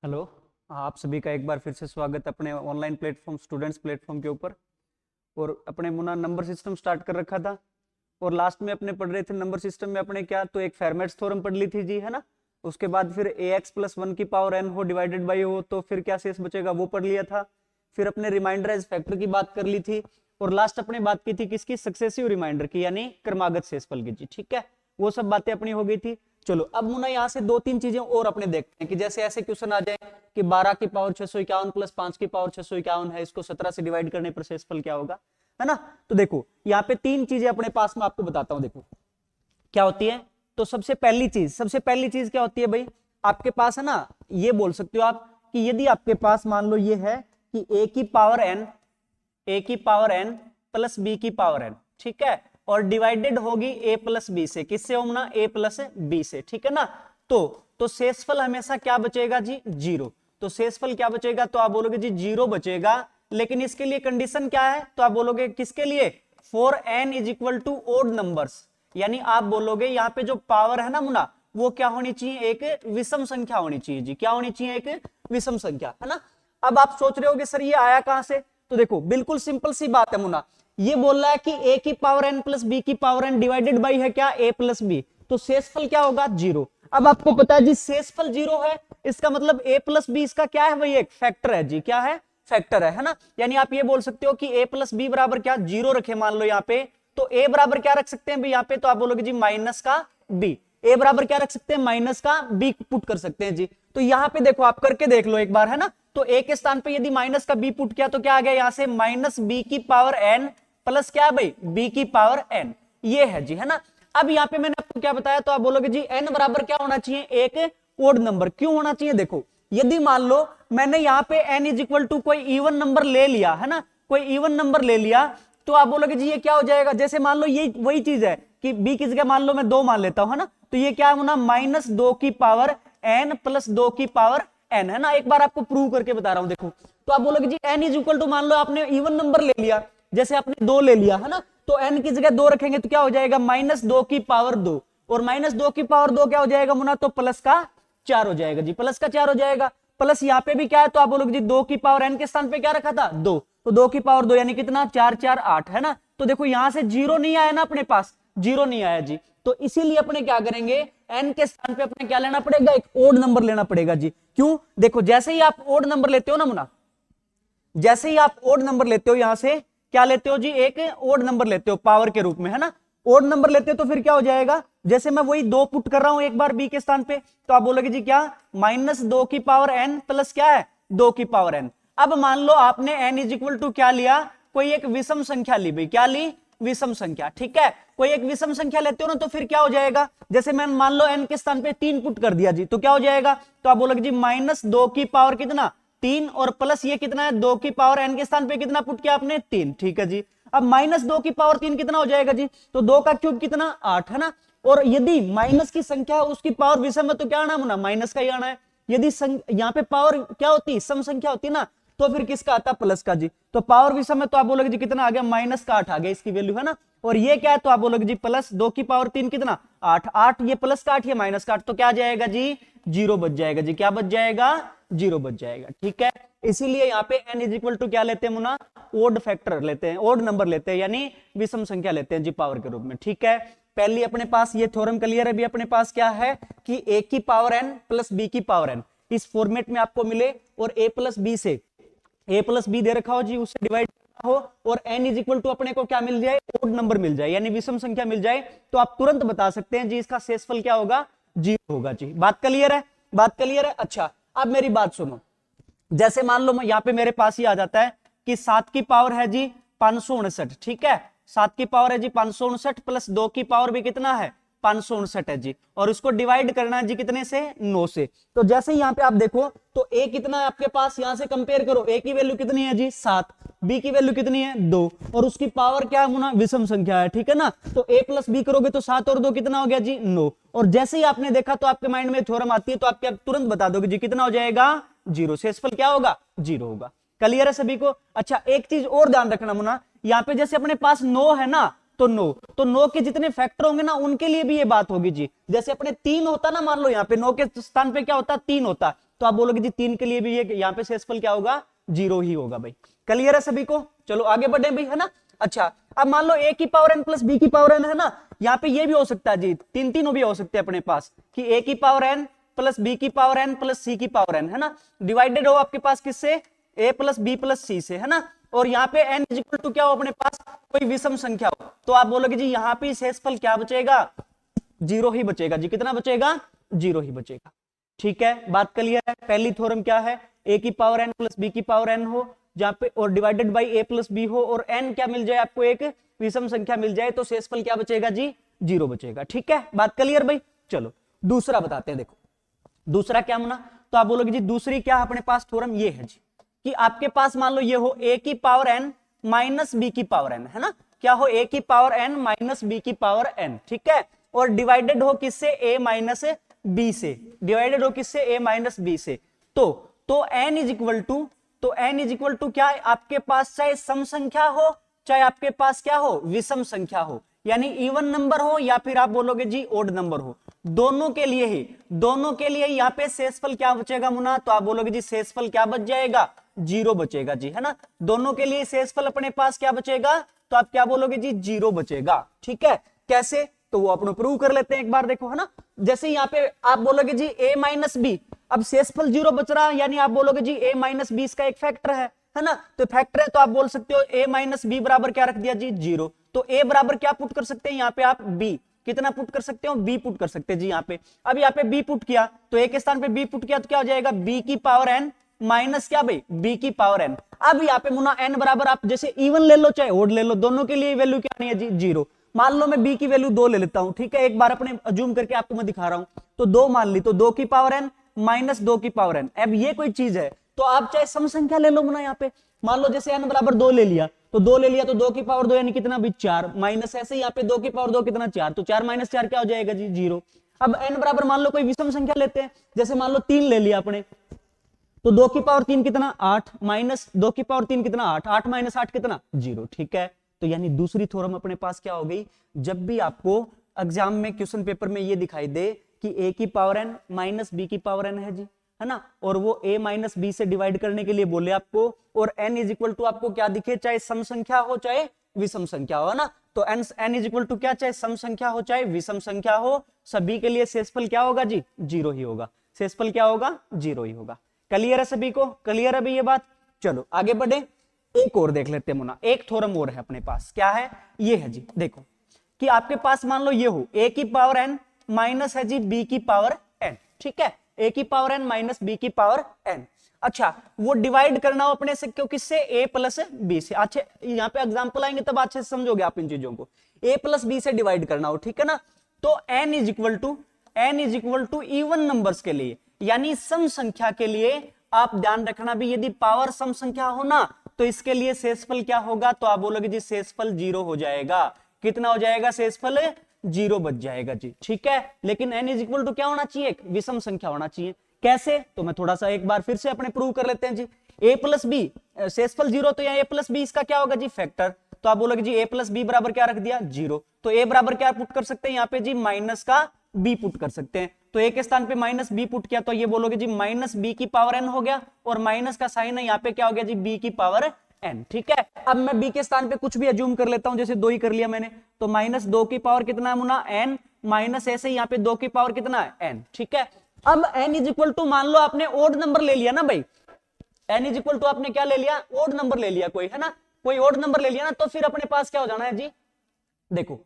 Hello. आप सभी का एक बार फिर से स्वागत अपने ऑनलाइन प्लेटफॉर्म स्टूडेंट्स प्लेटफॉर्म के ऊपर। और अपने मुना नंबर सिस्टम स्टार्ट कर रखा था और लास्ट में अपने पढ़ रहे थे नंबर सिस्टम में अपने क्या तो एक फेरमैट्स थ्योरम पढ़ ली थी जी, है ना। उसके बाद फिर ax प्लस 1 की पावर n हो डिवाइडेड बाई हो तो फिर क्या शेष बचेगा वो पढ़ लिया था। फिर अपने रिमाइंडर एज फैक्टर की बात कर ली थी और लास्ट अपने बात की थी किसकी, सक्सेसिव रिमाइंडर की यानी क्रमागत शेषफल की जी। ठीक है, वो सब बातें अपनी हो गई थी। चलो अब मुना यहाँ से दो तीन चीजें और अपने देखते हैं कि जैसे ऐसे क्वेश्चन आ जाए कि 12 की पावर 651 प्लस 5 की पावर 651 है, इसको 17 से डिवाइड करने पर शेषफल क्या होगा, है ना। तो देखो यहाँ पे तीन चीजें अपने पास में आपको बताता हूं, देखो क्या होती है। तो सबसे पहली चीज क्या होती है भाई, आपके पास है ना, ये बोल सकते हो आप कि यदि आपके पास मान लो ये है कि a की पावर n प्लस b की पावर n, ठीक है, और डिवाइडेड होगी a प्लस बी से, किससे होना, a प्लस बी से, ठीक है ना। तो शेषफल हमेशा क्या बचेगा जी, जीरो। तो शेषफल क्या बचेगा, तो आप बोलोगे जी जीरो बचेगा, लेकिन इसके लिए कंडीशन क्या है, तो आप बोलोगे किसके लिए, for n is equal to odd numbers, यानी आप बोलोगे यहाँ पे जो पावर है ना मुना, वो क्या होनी चाहिए, एक विषम संख्या होनी चाहिए जी। क्या होनी चाहिए, एक विषम संख्या, है ना। अब आप सोच रहे हो कि सर ये आया कहां से, तो देखो बिल्कुल सिंपल सी बात है मुना, ये बोल रहा है कि a की पावर n प्लस b की पावर n डिवाइडेड बाई है क्या, a प्लस बी, तो शेषफल क्या होगा, जीरो। अब आपको पता है जी शेषफल जीरो है, इसका मतलब a प्लस बी इसका क्या है, वही एक फैक्टर है जी। क्या है, फैक्टर है ना। यानी आप ये बोल सकते हो कि a प्लस बी बराबर क्या, जीरो रखे मान लो यहाँ पे, तो a बराबर क्या रख सकते हैं भाई यहाँ पे, तो आप बोलोगे जी माइनस का b। a बराबर क्या रख सकते हैं, माइनस का b पुट कर सकते हैं जी। तो यहाँ पे देखो आप करके देख लो एक बार, है ना। तो a के स्थान पे यदि माइनस का b पुट किया तो क्या आ गया यहाँ से, माइनस b की पावर n प्लस क्या है भाई, b की पावर n, ये है जी, है ना। अब यहाँ पे मैंने आपको क्या बताया, तो आप बोलोगे जी n बराबर क्या होना चाहिए, एक ओड नंबर। क्यों होना चाहिए, देखो यदि मान लो मैंने यहाँ पे n इज इक्वल टू कोई इवन नंबर ले लिया, है ना, कोई इवन नंबर ले लिया, तो आप बोलोगे जी ये क्या हो जाएगा, जैसे मान लो ये वही चीज है कि b की जगह मान लो मैं 2 मान लेता हूं, है ना, तो ये क्या होना, माइनस 2 की पावर n प्लस 2 की पावर n, है ना। एक बार आपको प्रूव करके बता रहा हूं, देखो तो आप बोलोगे जी n इज इक्वल टू, मान लो आपने इवन नंबर ले लिया, जैसे आपने 2 ले लिया, है ना, तो n की जगह 2 रखेंगे तो क्या हो जाएगा, माइनस 2 की पावर 2, और माइनस 2 की पावर 2 क्या हो जाएगा मुना, तो प्लस का 4 हो जाएगा जी, प्लस का 4 हो जाएगा। प्लस यहाँ पे भी क्या है, तो आप बोलोगे जी 2 की पावर n के स्थान पे क्या रखा था, 2, तो 2 की पावर 2 यानी कितना, 4 4 8, है ना। तो देखो यहां से जीरो नहीं आया ना अपने पास, जीरो नहीं आया जी, तो इसीलिए अपने क्या करेंगे, n के स्थान पे अपने क्या लेना पड़ेगा, एक ओड नंबर लेना पड़ेगा जी। क्यों, देखो जैसे ही आप ओड नंबर लेते हो ना मुना, जैसे ही आप ओड नंबर लेते हो, यहां से क्या लेते हो जी, एक ओड नंबर लेते हो पावर के रूप में, है ना। ओड नंबर लेते हो तो फिर क्या हो जाएगा, जैसे मैं वही 2 पुट कर रहा हूं एक बार b के स्थान पे, तो आप बोलोगे जी क्या, माइनस 2 की पावर n प्लस क्या है, 2 की पावर n। अब मान लो आपने n इज इक्वल टू क्या लिया, कोई एक विषम संख्या ली भाई, क्या ली, विषम संख्या, ठीक है। कोई एक विषम संख्या लेते हो ना, तो फिर क्या हो जाएगा, जैसे मैं मान लो n के स्थान पे 3 पुट कर दिया जी, तो क्या हो जाएगा, तो आप बोलोगे जी माइनस 2 की पावर कितना, 3, और प्लस ये कितना है, 2 की पावर n के स्थान पे कितना पुट किया आपने, 3, ठीक है जी। अब माइनस 2 की पावर 3 कितना हो जाएगा जी, तो 2 का क्यूब कितना, 8, है ना। और यदि माइनस की संख्या उसकी पावर विषम है तो क्या आना है, माइनस का ही आना है। यदि यहाँ पे पावर क्या होती है, सम संख्या होती है ना, तो फिर किसका आता, प्लस का जी। तो पावर विषम है तो आप बोलोगे जी कितना आ गया, माइनस का 8 आ गया इसकी वैल्यू, है ना। और ये क्या है, तो आप बोलोगे जी प्लस 2 की पावर 3 कितना, 8, 8, ये प्लस का 8, ये माइनस का 8, तो क्या जाएगा जी, जीरो बच जाएगा जी। क्या बच जाएगा, जीरो बच जाएगा, ठीक है। इसीलिए यहाँ पे n इज इक्वल टू क्या लेते हैं मुना, ओड फैक्टर लेते हैं, ओड नंबर लेते हैं, यानी विषम संख्या लेते हैं जी पावर के रूप में, ठीक है। पहली अपने पास ये थ्योरम क्लियर है। अभी अपने पास क्या है कि a की पावर n प्लस b की पावर n इस फॉर्मेट में आपको मिले, और a प्लस बी से, a प्लस बी दे रखा हो जी, उससे डिवाइड हो, और n इज इक्वल टू अपने को क्या मिल जाए, ओड नंबर मिल जाए, यानी विषम संख्या मिल जाए, तो आप तुरंत बता सकते हैं जी इसका शेषफल क्या होगा, जीरो होगा जी। बात क्लियर है, बात क्लियर है। अच्छा अब मेरी बात सुनो, जैसे मान लो यहाँ पे मेरे पास ही आ जाता है कि 7 की पावर है जी 559, ठीक है, 7 की पावर है जी 559 प्लस 2 की पावर भी कितना है, 559 है जी, और उसको डिवाइड करना है जी कितने से, 9 से। तो जैसे ही यहाँ पे आप देखो तो a कितना है आपके पास, यहां से कंपेयर करो, a की वैल्यू कितनी है जी 7, b की वैल्यू कितनी है 2, और उसकी पावर क्या है, विषम संख्या है, ठीक है ना। तो a प्लस बी करोगे तो 7 और 2 कितना हो गया जी 9, और जैसे ही आपने देखा तो आपके माइंड में थ्योरम आती है, तो आप क्या तुरंत बता दोगे जी कितना हो जाएगा, जीरो। शेषफल क्या होगा, जीरो होगा। क्लियर है सभी को। अच्छा एक चीज और ध्यान रखना मुना, यहाँ पे जैसे अपने पास 9 है ना, तो 9 के जितने फैक्टर होंगे ना उनके लिए भी ये बात होगी जी। जैसे अपने 3 होता ना, मान लो यहाँ पे 9 के स्थान पे क्या होता, 3 होता, तो आप बोलोगे जी 3 के लिए भी ये यहाँ पे शेषफल क्या होगा, 0 ही होगा भाई। क्लियर है सभी को? चलो आगे बढ़े भाई, है ना। अच्छा अब मान लो a की पावर n प्लस b की पावर n है ना, यहाँ पे ये भी हो सकता है जी, तीनों भी हो सकते हैं अपने पास कि a की पावर n प्लस b की पावर n प्लस c की पावर n, है ना, डिवाइडेड हो आपके पास किससे, a plus b plus c से, है ना। और यहाँ पे n इज इक्वल टू क्या हो अपने पास, कोई विषम संख्या हो, तो आप बोलोगे जी यहाँ पे शेषफल क्या बचेगा, 0 ही बचेगा जी। कितना बचेगा, 0 ही बचेगा। ठीक है, बात क्लियर है। पहली थ्योरम क्या है, a की पावर n प्लस b की पावर n हो जहाँ पे, और divided by a plus b हो, और n क्या मिल जाए आपको, एक विषम संख्या मिल जाए, तो शेषफल क्या बचेगा जी, 0 बचेगा। ठीक है, बात क्लियर भाई। चलो दूसरा बताते हैं। देखो दूसरा क्या होना, तो आप बोलोगे जी दूसरी क्या अपने पास थ्योरम ये है जी, कि आपके पास मान लो ये हो a की पावर n माइनस b की पावर n, है ना, क्या हो a की पावर n माइनस b की पावर n, ठीक है, और डिवाइडेड हो किससे, a माइनस b से, डिवाइडेड हो किससे, a माइनस b से, तो n इज इक्वल टू, तो n इज इक्वल टू क्या है आपके पास, चाहे सम संख्या हो चाहे आपके पास क्या हो, विषम संख्या हो, यानी इवन नंबर हो या फिर आप बोलोगे जी ओड नंबर हो, दोनों के लिए ही, दोनों के लिए यहाँ पे शेषफल क्या बचेगा मुना, तो आप बोलोगे जी शेषफल क्या बच जाएगा, 0 बचेगा जी, है ना। दोनों के लिए शेषफल अपने पास क्या बचेगा, तो आप क्या बोलोगे जी, 0 बचेगा। ठीक है, कैसे, तो वो अपन प्रूव कर लेते हैं एक बार, देखो, है ना। जैसे यहाँ पे आप बोलोगे जी a माइनस बी, अब शेषफल 0 बच रहा है, यानी आप बोलोगे जी a माइनस बी इसका एक फैक्टर है ना, तो फैक्टर है, तो आप बोल सकते हो a माइनस बी बराबर क्या रख दिया जी, 0। तो a बराबर क्या पुट कर सकते हैं यहाँ पे आप, b, कितना पुट कर सकते हो, b पुट कर सकते हैं जी यहाँ पे। अब यहाँ पे b पुट किया, तो a के स्थान पे b पुट किया, तो क्या हो जाएगा, b की पावर n माइनस क्या भाई, b की पावर n। अब यहाँ पे मुना n बराबर आप जैसे इवन ले लो चाहे ओड ले लो, दोनों के लिए वैल्यू क्या नहीं है जी, 0। मान लो मैं b की वैल्यू 2 ले लेता हूं, ठीक है, एक बार अपने अज्यूम करके आपको मैं दिखा रहा हूं, तो 2 मान ली, तो 2 की पावर n माइनस 2 की पावर n। अब ये कोई चीज है तो आप चाहे सम संख्या ले लो मुना, यहाँ पे मान लो जैसे n बराबर 2 ले लिया, तो 2 ले लिया, तो 2 की पावर 2 यानी कितना भी 4, माइनस ऐसे यहाँ पे 2 की पावर 2 कितना 4, तो 4 माइनस 4 क्या हो जाएगा जी, 0। अब n बराबर मान लो कोई विषम संख्या लेते हैं, जैसे मान लो 3 ले लिया अपने, तो 2 की पावर 3 कितना 8, माइनस 2 की पावर 3 कितना 8, 8 माइनस 8 कितना 0। ठीक है, तो यानी दूसरी थ्योरम अपने पास क्या हो गई, जब भी आपको एग्जाम में क्वेश्चन पेपर में ये दिखाई दे कि a की पावर n माइनस b की पावर n है जी, है ना, और वो a माइनस b से डिवाइड करने के लिए बोले आपको, और n इज इक्वल टू आपको क्या दिखे, चाहे सम संख्या हो चाहे विषम संख्या हो, है ना, तो n इज इक्वल टू क्या, चाहे सम संख्या हो चाहे विषम संख्या हो, सभी के लिए शेषफल क्या होगा जी, 0 ही होगा। शेषफल क्या होगा, 0 ही होगा। क्लियर है सभी को, क्लियर है भाई ये बात। चलो आगे बढ़े, एक और देख लेते हैं मुना, एक थ्योरम और है अपने पास, क्या है, ये है जी, देखो कि आपके पास मान लो ये हो a की पावर n माइनस है जी b की पावर n, ठीक है, a की पावर n माइनस b की पावर n। अच्छा वो डिवाइड करना हो अपने से क्यों, किससे, a प्लस b से। अच्छे यहाँ पे एग्जांपल आएंगे तब अच्छे से समझोगे आप इन चीजों को, a प्लस b से डिवाइड करना हो, ठीक है ना। तो n is equal to even numbers के लिए, यानी सम संख्या के लिए आप ध्यान रखना भी, यदि पावर सम संख्या हो ना तो इसके लिए शेषफल क्या होगा, तो आप बोलोगे जी शेषफल 0 हो जाएगा। कितना हो जाएगा, शेषफल 0 बच जाएगा जी। ठीक है, लेकिन n इज इक्वल टू क्या होना चाहिए, एक विषम संख्या होना चाहिए। कैसे, तो मैं थोड़ा सा एक बार फिर से अपने प्रूव कर लेते हैं जी। a प्लस बी शेषफल 0, तो यहाँ a प्लस बी इसका क्या होगा जी, फैक्टर, तो आप बोलोगे जी a प्लस बी बराबर क्या रख दिया, 0। तो a बराबर क्या पुट कर सकते हैं यहाँ पे जी, माइनस का b पुट कर सकते हैं, तो a के स्थान पे माइनस b पुट किया, तो ये बोलोगे जी माइनस b की पावर n हो गया, और माइनस का साइन है यहाँ पे क्या हो गया जी, b की पावर n। ठीक है, अब मैं b के स्थान पे कुछ भी अज्यूम कर लेता हूं, जैसे 2 ही कर लिया मैंने, तो माइनस 2 की पावर कितना है मुना, n, माइनस ऐसे यहाँ पे 2 की पावर कितना है, n। ठीक है, अब n इज इक्वल टू मान लो आपने ओड नंबर ले लिया ना भाई, n इज इक्वल टू आपने क्या ले लिया, ओड नंबर ले लिया कोई, है ना, कोई ओड नंबर ले लिया ना, तो फिर अपने पास क्या हो जाना है जी, देखो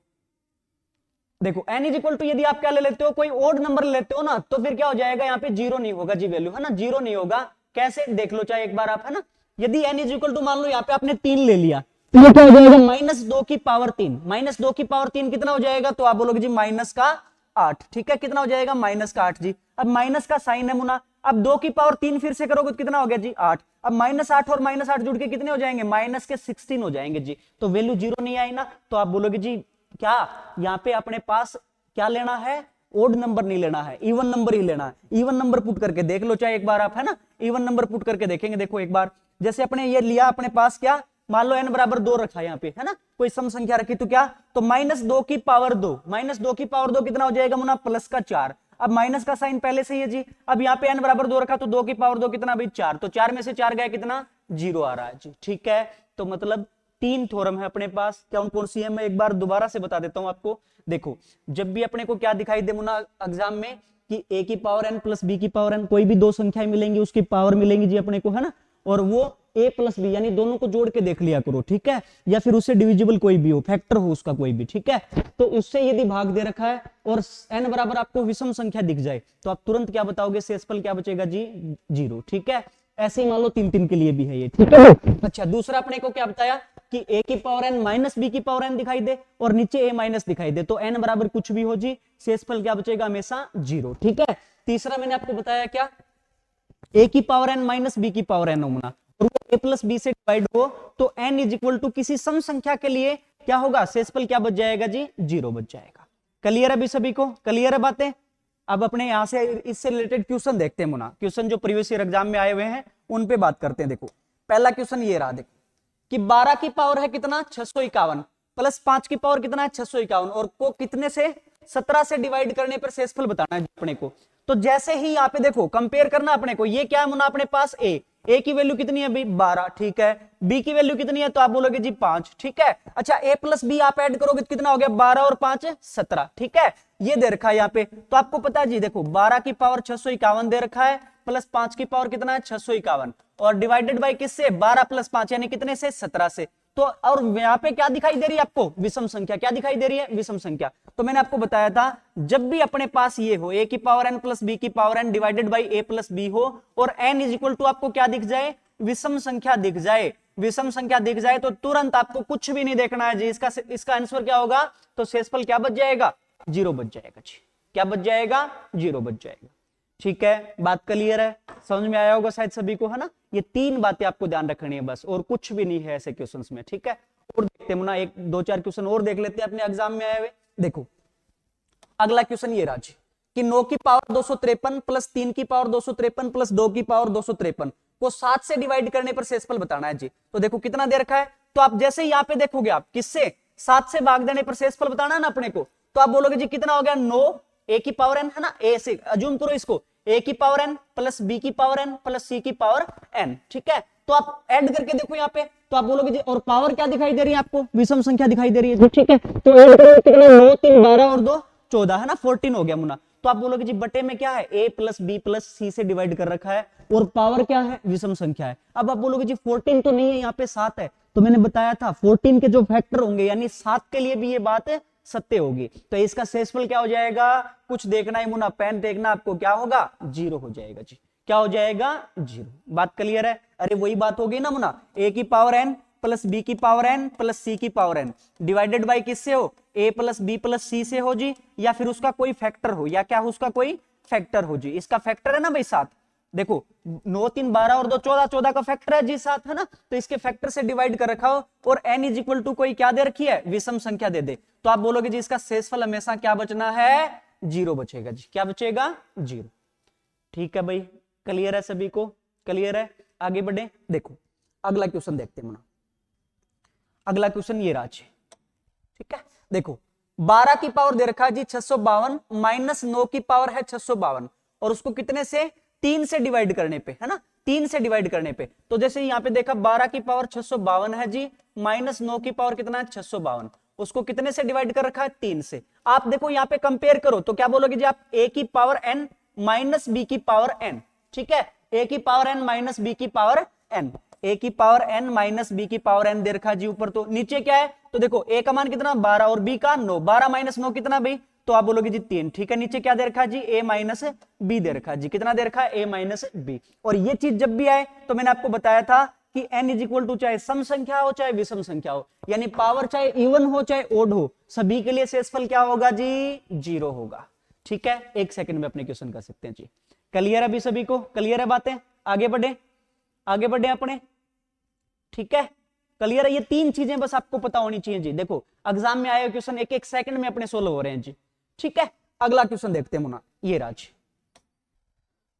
n इज इक्वल टू यदि आप क्या ले लेते हो, कोई ओड नंबर लेते हो ना, तो फिर क्या हो जाएगा, यहाँ पे 0 नहीं होगा जी वैल्यू, है ना, 0 नहीं होगा। कैसे, देख लो चाहे एक बार आप, है ना, यदि n इज इक्वल टू मान लो यहाँ पे आपने 3 ले लिया, तो ये क्या हो जाएगा, माइनस 2 की पावर 3, माइनस 2 की पावर 3 कितना हो जाएगा, तो आप बोलोगे जी माइनस का 8। ठीक है, कितना हो जाएगा, माइनस का 8 जी। अब माइनस का साइन है मुना, अब 2 की पावर 3 फिर से करोगे तो कितना हो गया जी, 8। अब माइनस 8 और माइनस 8 जुड़ के कितने हो जाएंगे, माइनस के 16 हो जाएंगे जी, तो वैल्यू 0 नहीं आई ना, तो आप बोलोगे जी क्या, यहाँ पे अपने पास क्या लेना है, ओड नंबर नहीं लेना है, इवन नंबर ही लेना है। इवन नंबर पुट करके देख लो चाहे एक बार आप, है ना, इवन नंबर पुट करके देखेंगे। देखो एक बार, जैसे अपने ये लिया अपने पास क्या, मान लो n बराबर 2 रखा यहाँ पे, है ना, कोई सम संख्या रखी, तो क्या, तो माइनस 2 की पावर 2, माइनस 2 की पावर 2 कितना हो जाएगा मुना, प्लस का 4। अब माइनस का साइन पहले से ही है जी। अब यहाँ पे n बराबर 2 रखा तो 2 की पावर 2 कितना भाई 4, तो 4 में से 4 गया कितना 0 आ रहा है जी। ठीक है, तो मतलब 3 थ्योरम है अपने पास, कौन कौन सी है मैं एक बार दोबारा से बता देता हूं आपको। देखो जब भी अपने को क्या दिखाई दे मुना एग्जाम में कि a की पावर n प्लस b की पावर n, कोई भी दो संख्याएं मिलेंगी उसकी पावर मिलेंगी जी अपने को, है ना, और वो a प्लस बी यानी दोनों को जोड़ के देख लिया करो, ठीक है, या फिर उससे डिविजिबल कोई भी हो, फैक्टर हो उसका कोई भी, ठीक है। तो उससे यदि भाग दे रखा है और n बराबर आपको विषम संख्या दिख जाए तो आप तुरंत क्या बताओगे, शेषफल क्या बचेगा जी 0, ठीक है। ऐसे ही मान लो 3 के लिए भी है ये, ठीक है। अच्छा दूसरा अपने को क्या बताया कि a की पावर n माइनस बी की पावर n दिखाई दे और नीचे a माइनस दिखाई दे, तो n बराबर कुछ भी हो जी, शेषफल क्या बचेगा हमेशा 0, ठीक है। तीसरा मैंने आपको बताया क्या, a की पावर n माइनस बी की पावर n होना और वो a प्लस बी से डिवाइड हो तो n इज इक्वल टू किसी सम संख्या के लिए क्या होगा, शेषफल क्या बच जाएगा जी 0 बच जाएगा। क्लियर है अभी सभी को, क्लियर है बातें। अब अपने यहां से इससे रिलेटेड क्वेश्चन देखते हैं मुना, क्वेश्चन जो प्रीवियस ईयर एग्जाम में आए हुए हैं उन पे बात करते हैं। देखो पहला क्वेश्चन ये रहा, देखो कि 12 की पावर है कितना 651 प्लस 5 की पावर कितना है 651 और को कितने से 17 से डिवाइड करने पर शेषफल बताना है अपने को। तो जैसे ही यहाँ पे देखो कंपेयर करना अपने को, ये क्या है मुना अपने पास a की वैल्यू कितनी है भाई 12, ठीक है, b की वैल्यू कितनी है तो आप बोलोगे जी 5, ठीक है। अच्छा a प्लस बी आप ऐड करोगे तो कितना हो गया 12 और 5 17, ठीक है, ये दे रखा है यहाँ पे। तो आपको पता है जी देखो 12 की पावर 651 दे रखा है प्लस 5 की पावर कितना है 651 और डिवाइडेड बाय किससे 12 प्लस 5 यानी कितने से 17 से। तो और यहाँ पे क्या दिखाई दे रही है आपको, विषम संख्या, क्या दिखाई दे रही है विषम संख्या। तो मैंने आपको बताया था जब भी अपने पास ये हो a की पावर n प्लस b की power n divided by a plus b हो और n इज इक्वल टू आपको क्या दिख जाए, विषम संख्या दिख जाए, विषम संख्या दिख जाए तो तुरंत आपको कुछ भी नहीं देखना है जी, इसका आंसर क्या होगा, तो शेषफल क्या बच जाएगा 0 बच जाएगा जी, क्या बच जाएगा 0 बच जाएगा। ठीक है, बात क्लियर है, समझ में आया होगा शायद सभी को, है ना। ये 3 बातें आपको ध्यान रखनी है बस, और कुछ भी नहीं है ऐसे क्वेश्चंस में, ठीक है। और देखते हैं ना, एक 2-4 क्वेश्चन और देख लेते हैं अपने एग्जाम में आए हुए। देखो अगला क्वेश्चन ये राज कि 9 की पावर 253 प्लस 3 की पावर 253 प्लस 2 की पावर 253 को 7 से डिवाइड करने पर शेषफल बताना है जी। तो देखो कितना दे रखा है, तो आप जैसे ही यहाँ पे देखोगे आप किससे 7 से भाग देने पर शेषफल बताना है ना अपने को, तो आप बोलोगे जी कितना हो गया 9 a की पावर n, है ना, a से अज्यूम करो इसको, a की पावर n प्लस b की पावर n प्लस c की पावर n, ठीक है। तो आप ऐड करके देखो यहाँ पे, तो आप बोलोगे जी, और पावर क्या दिखाई दे रही है आपको, विषम संख्या दिखाई दे रही है, ठीक है। तो ऐड करो कितना 9 3 12 और 2 14, है ना, 14 हो गया मुना। तो आप बोलोगे जी बटे में क्या है a प्लस बी प्लस सी से डिवाइड कर रखा है और पावर क्या है विषम संख्या है। अब आप बोलोगे जी 14 तो नहीं है, यहाँ पे 7 है, तो मैंने बताया था 14 के जो फैक्टर होंगे यानी 7 के लिए भी ये बात सत्य होगी। तो इसका शेषफल क्या हो जाएगा, कुछ देखना है मुना, पेन देखना आपको, क्या होगा 0 हो जाएगा जी, क्या हो जाएगा 0। बात क्लियर है, अरे वही बात होगी ना मुना, a की पावर n प्लस बी की पावर n प्लस सी की पावर n डिवाइडेड बाई किससे हो, a प्लस बी प्लस सी से हो जी, या फिर उसका कोई फैक्टर हो, या क्या हो उसका कोई फैक्टर हो जी। इसका फैक्टर है ना भाई 7, देखो 9 3 12 और 2 14, 14 का फैक्टर है जी 7, है ना, तो इसके फैक्टर से डिवाइड कर रखा हो और n इज इक्वल टू कोई क्या दे रखी है विषम संख्या दे दे, तो आप बोलोगे जी इसका शेषफल हमेशा क्या बचना है 0 बचेगा जी, क्या बचेगा 0। ठीक है भाई, क्लियर है सभी को, क्लियर है, आगे बढ़े। देखो अगला क्वेश्चन देखते हैं, अगला क्वेश्चन ये राज, ठीक है। देखो 12 की पावर दे रखा है जी 652 माइनस 9 की पावर है 652 और उसको कितने से 3 से डिवाइड करने पे, है ना, 3 से डिवाइड करने पे। तो जैसे यहाँ पे देखा 12 की पावर 652 है जी माइनस 9 की पावर कितना है 652, उसको कितने से डिवाइड कर रखा है 3 से। आप देखो यहाँ पे कंपेयर करो तो क्या बोलोगे जी आप a की पावर n माइनस बी की पावर n, ठीक है, a की पावर n माइनस बी की पावर n, a की पावर n माइनस बी की पावर n दे रखा जी ऊपर, तो नीचे क्या है, तो देखो a का मान कितना 12 और b का 9, 12 माइनस 9 कितना भाई, तो आप बोलोगे जी 3, ठीक है। नीचे क्या दे रखा है जी a माइनस बी दे रखा है जी, कितना दे रखा है a माइनस बी। और ये चीज जब भी आए तो मैंने आपको बताया था कि n इज इक्वल टू चाहे सम संख्या हो चाहे विषम संख्या हो, यानी पावर चाहे इवन हो चाहे ओड हो, सभी के लिए शेषफल क्या होगा जी 0 होगा, ठीक है। एक सेकंड में अपने क्वेश्चन कर सकते हैं जी, क्लियर है अभी सभी को, क्लियर है बातें, आगे बढ़े, आगे बढ़े अपने, ठीक है, क्लियर है। ये 3 चीजें बस आपको पता होनी चाहिए जी। देखो एग्जाम में आए क्वेश्चन एक एक सेकंड में अपने सोल्व हो रहे हैं जी, ठीक है। अगला क्वेश्चन देखते हैं मुना, ये राज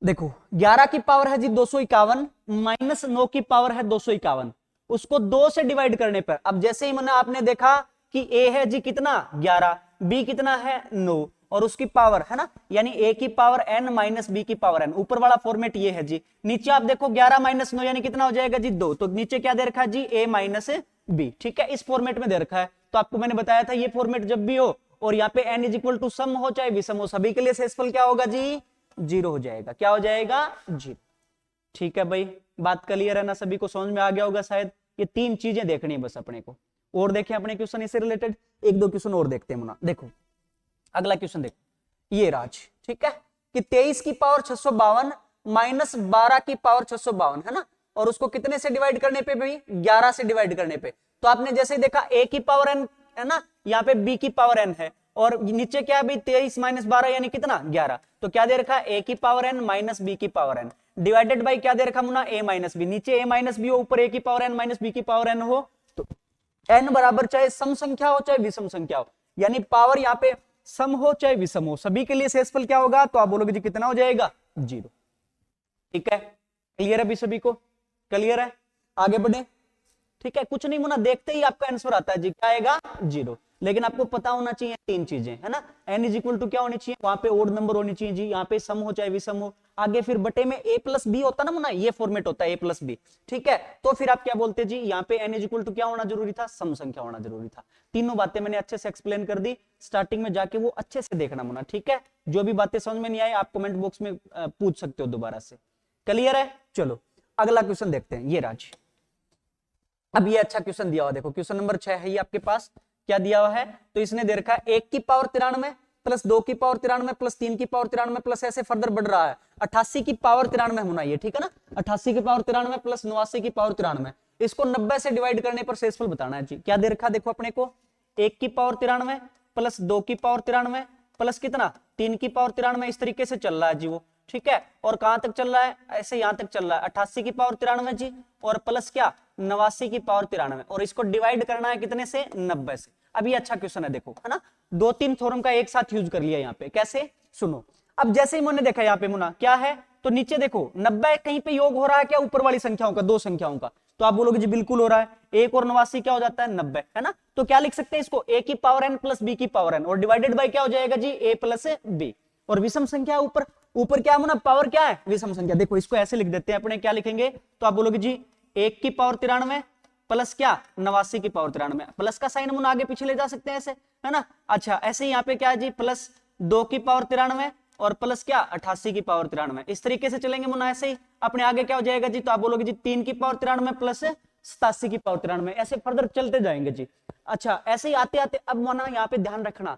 देखो 11 की पावर है जी 251 माइनस 9 की पावर है 251, उसको 2 से डिवाइड करने पर, अब जैसे ही मुना आपने देखा कि a है जी कितना 11, b कितना है 9 और उसकी पावर है ना, यानी a की पावर n माइनस b की पावर n। ऊपर वाला फॉर्मेट ये है जी। नीचे आप देखो 11 माइनस 9 यानी कितना हो जाएगा जी 2। तो नीचे क्या दे रखा है जी a माइनस b, ठीक है, इस फॉर्मेट में दे रखा है। तो आपको मैंने बताया था ये फॉर्मेट जब भी हो और यहाँ पे n is equal to some हो चाहे विषम हो, सभी के लिए शेषफल क्या होगा जी 0 हो जाएगा। क्या हो जाएगा 0। ठीक है भाई, बात क्लियर है ना, सभी को समझ में आ गया होगा शायद। ये 3 चीजें देखनी है बस अपने को। और देखें अपने क्वेश्चन इससे रिलेटेड 1-2 क्वेश्चन और देखते हैं मुना। देखो अगला क्वेश्चन देखो, ये राज, ठीक है, कि 23 की पावर 652 माइनस 12 की पावर 652 है ना, और उसको कितने से डिवाइड करने पे भाई 11 से डिवाइड करने पे। तो आपने जैसे देखा a की पावर n है ना, यहाँ पे b की पावर n है और नीचे क्या है भाई 23 माइनस 12 यानी कितना 11। तो क्या दे रखा है a की पावर n माइनस b की पावर n डिवाइडेड बाई क्या दे रखा मुना a माइनस b। नीचे a माइनस b हो, ऊपर a की पावर n माइनस b की पावर n हो, तो n बराबर चाहे सम संख्या हो चाहे विषम संख्या हो, यानी पावर यहाँ पे सम हो चाहे विषम हो, सभी के लिए शेषफल क्या होगा। तो आप बोलोगे जी कितना हो जाएगा 0। ठीक है, क्लियर है अभी सभी को, क्लियर है, आगे बढ़े। ठीक है, कुछ नहीं मुना, देखते ही आपका आंसर आता है जी, क्या आएगा 0। लेकिन आपको पता होना चाहिए 3 चीजें है ना, n इज इक्वल टू क्या होनी चाहिए, वहां पे ओड नंबर होनी चाहिए जी, यहाँ पे सम हो चाहे विषम हो, आगे फिर बटे में a प्लस बी होता ना मुना, ये फॉर्मेट होता है a प्लस बी। ठीक है, तो फिर आप क्या बोलते जी, यहाँ पे n इज इक्वल टू क्या होना जरूरी था, सम संख्या होना जरूरी था। तीनों बातें मैंने अच्छे से एक्सप्लेन कर दी, स्टार्टिंग में जाके वो अच्छे से देखना मुना। ठीक है, जो भी बातें समझ में नहीं आई आप कमेंट बॉक्स में पूछ सकते हो दोबारा से। क्लियर है, चलो अगला क्वेश्चन देखते हैं। ये राज, अब ये अच्छा क्वेश्चन दिया हुआ, देखो क्वेश्चन नंबर 6 है ये आपके पास, क्या दिया हुआ है, तो इसने दे रखा है 1 की पावर 93 प्लस 2 की पावर 93 प्लस 3 की पावर 93 प्लस ऐसे फर्दर बढ़ रहा है 88 की पावर 93 होना ये, ठीक है ना, 88 की पावर 93 प्लस 89 की पावर 93, इसको 90 से डिवाइड करने पर शेषफल बताना है जी। क्या दे रखा देखो अपने को, 1 की पावर 93 प्लस 2 की पावर 93 प्लस कितना 3 की पावर 93, इस तरीके से चल रहा है जी वो। ठीक है, और कहां तक चल रहा है, ऐसे यहां तक चल रहा है 88 की पावर 93 जी, और प्लस क्या 89 की पावर 93, और इसको डिवाइड करना है कितने से 90 से। अब ये अच्छा क्वेश्चन है देखो, है ना, 2-3 थ्योरम का एक साथ यूज कर लिया यहाँ पे, कैसे सुनो। अब जैसे ही मैंने देखा यहाँ पे मुना क्या है, तो नीचे देखो 90 कहीं पे योग हो रहा है क्या ऊपर वाली संख्याओं का, 2 संख्याओं का, तो आप बोलोगे जी बिल्कुल हो रहा है, 1 और 89 क्या हो जाता है 90, है ना। तो क्या लिख सकते हैं इसको, a की पावर n प्लस b की पावर n और डिवाइडेड बाई क्या हो जाएगा जी a प्लस b, और विषम संख्या ऊपर, ऊपर क्या है मुना पावर क्या है विषम संख्या। देखो इसको ऐसे लिख देते हैं अपने, क्या लिखेंगे, तो आप बोलोगे जी 1 की पावर 93 प्लस क्या 89 की पावर 93, प्लस का साइन मुना आगे पीछे ले जा सकते हैं ऐसे, है ना। अच्छा ऐसे ही यहाँ पे क्या है जी प्लस 2 की पावर 93 और प्लस क्या 88 की पावर 93, इस तरीके से चलेंगे मुना ऐसे ही। अपने आगे क्या हो जाएगा जी, तो आप बोलोगे जी 3 की पावर 93 प्लस 87 की पावर 93, ऐसे फर्दर चलते जाएंगे जी। अच्छा ऐसे ही आते आते अब मुना यहाँ पे ध्यान रखना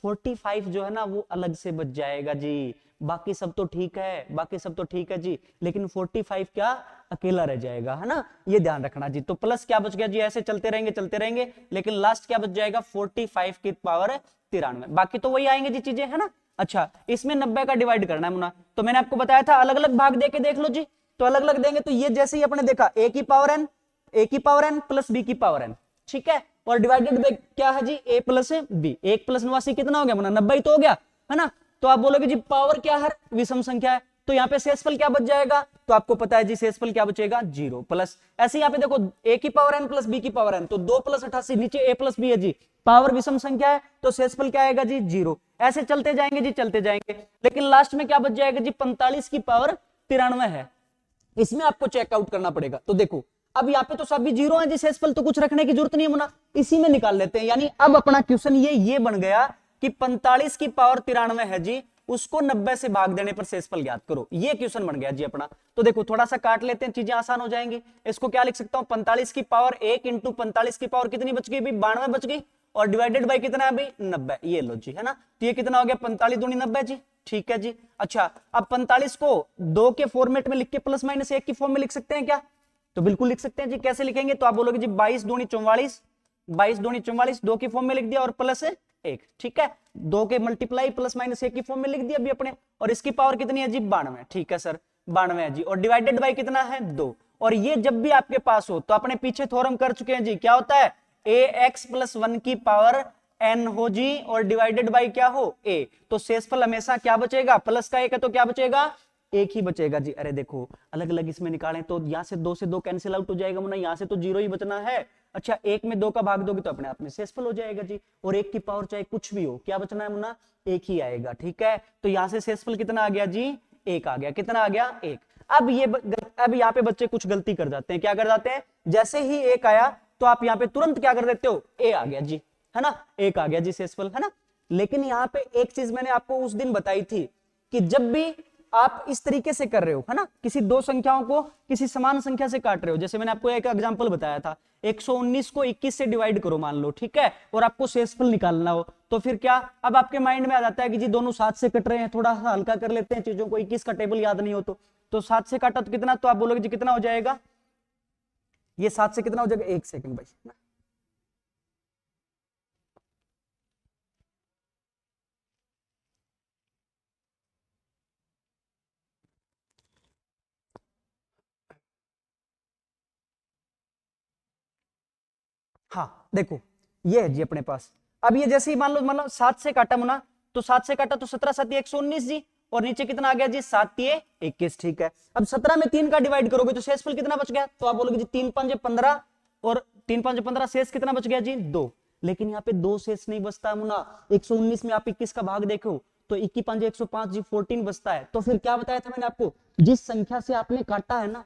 45 जो है ना वो अलग से बच जाएगा जी, बाकी सब तो ठीक है, बाकी सब तो ठीक है जी, लेकिन 45 क्या अकेला रह जाएगा, है ना, ये ध्यान रखना जी। तो प्लस क्या बच गया जी, ऐसे चलते रहेंगे, लेकिन लास्ट क्या बच जाएगा 45 की पावर 93, बाकी तो वही आएंगे जी चीजें, है ना। अच्छा इसमें 90 का डिवाइड करना है मुना, तो मैंने आपको बताया था अलग अलग भाग देके देख लो जी, तो अलग अलग देंगे तो ये जैसे ही अपने देखा a की पावर n प्लस b की पावर n, ठीक है, और डिवाइडेड बाय क्या है जी a प्लस b, 1 प्लस 89 कितना हो गया मुना 90 तो हो गया, है ना। तो आप बोलोगे जी पावर क्या है विषम संख्या है, तो यहाँ पे शेषफल क्या बच जाएगा, तो आपको पता है जी शेषफल क्या बचेगा 0 प्लस, ऐसे यहाँ पे देखो a की पावर n प्लस b की पावर n, तो 2 प्लस 88 नीचे a प्लस b है जी, पावर विषम संख्या है तो शेषफल क्या आएगा जी 0, ऐसे चलते जाएंगे जी चलते जाएंगे, लेकिन लास्ट में क्या बच जाएगा जी 45 की पावर 93 है, इसमें आपको चेकआउट करना पड़ेगा। तो देखो अब यहाँ पे तो सभी 0 है जी, शेषफल तो कुछ रखने की जरूरत नहीं है मुना, इसी में निकाल लेते हैं। यानी अब अपना क्वेश्चन ये बन गया कि 45 की पावर 93 है जी, उसको 90 से भाग देने पर शेषफल ज्ञात करो, ये क्वेश्चन बन गया जी अपना। तो देखो थोड़ा सा काट लेते हैं, चीजें आसान हो जाएंगी। इसको क्या लिख सकता हूं 45 की पावर 1 इंटू 45 की पावर कितनी बच गई भाई 92 बच गई, और डिवाइडेड बाई कितना है भाई 90, ये लो जी, है ना। तो ये कितना हो गया 45 दूनी 90 जी, ठीक है जी। अच्छा अब 45 को 2 के फॉर्मेट में लिख के प्लस माइनस 1 की फॉर्म में लिख सकते हैं क्या, तो बिल्कुल लिख सकते हैं जी। कैसे लिखेंगे, तो आप बोलोगे जी 22 दूनी 44, 22 दूनी 44 2 की फॉर्म में लिख दिया और प्लस 1, ठीक है, 2 के मल्टीप्लाई प्लस माइनस 1 की फॉर्म में लिख दिया अभी अपने, और इसकी पावर कितनी है जी 92, ठीक है सर 92 है जी, और डिवाइडेड बाई कितना है 2। और ये जब भी आपके पास हो तो अपने पीछे थ्योरम कर चुके हैं जी, क्या होता है ax प्लस 1 की पावर n हो जी, और डिवाइडेड बाई क्या हो a, तो शेषफल हमेशा क्या बचेगा प्लस का 1 है तो क्या बचेगा 1 ही बचेगा जी। अरे देखो अलग अलग इसमें निकालें तो यहाँ से 2 से 2 कैंसिल आउट हो जाएगा मुना, यहाँ से तो 0 ही बचना है, अच्छा, एक में 2 का भाग दोगे तो अपने आप में शेषफल हो जाएगा जी। और 1 की पावर चाहे कुछ भी हो, क्या बचना है मुन्ना, 1 ही आएगा। ठीक है, तो यहां से शेषफल कितना आ गया जी, 1 आ गया। कितना आ गया, 1। अब अब यहाँ पे बच्चे कुछ गलती कर जाते हैं। क्या कर जाते हैं, जैसे ही 1 आया तो आप यहाँ पे तुरंत क्या कर देते हो, ए आ गया जी, है ना, 1 आ गया जी शेषफल, है ना। लेकिन यहाँ पे एक चीज मैंने आपको उस दिन बताई थी कि जब भी आप इस तरीके से कर रहे हो, है ना, किसी दो संख्याओं को किसी समान संख्या से काट रहे हो, जैसे मैंने आपको एक एग्जांपल बताया था, 119 को 21 से डिवाइड करो मान लो, ठीक है, और आपको शेषफल निकालना हो, तो फिर क्या, अब आपके माइंड में आ जाता है कि जी दोनों 7 से कट रहे हैं, थोड़ा सा हल्का कर लेते हैं चीजों को, 21 का टेबल याद नहीं हो तो 7 से काटा तो कितना, तो आप बोलोगे जी कितना हो जाएगा, ये 7 से कितना हो जाएगा, 1 सेकंड भाई, हाँ देखो ये है जी अपने पास। अब ये जैसे ही मान लो मतलब 7 से काटा मुना, तो 7 से काटा तो 17 7 119 जी, और नीचे कितना आ गया जी, 7 21, ठीक है। अब 17 में 3 का डिवाइड करोगे तो शेषफल कितना बच गया, तो आप बोलोगे जी 3 5 15, और 3 5 15, शेष कितना बच गया जी, 2। लेकिन यहाँ पे 2 शेष नहीं बचता मुना, 119 में आप 21 का भाग देखो तो 21 5 105 जी, 14 बचता है। तो फिर क्या बताया था मैंने आपको, जिस संख्या से आपने काटा है ना,